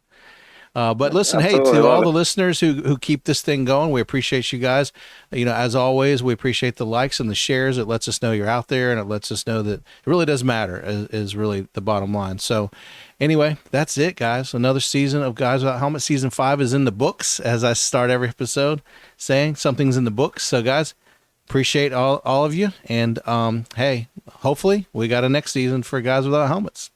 S1: But listen, hey, to all the listeners who keep this thing going, we appreciate you guys. As always, we appreciate the likes and the shares. It lets us know you're out there, and it lets us know that it really does matter, is really the bottom line. So anyway, that's it, guys. Another season of Guys Without Helmets. Season 5 is in the books, as I start every episode saying something's in the books. So, guys, appreciate all of you. And, hey, hopefully we got a next season for Guys Without Helmets.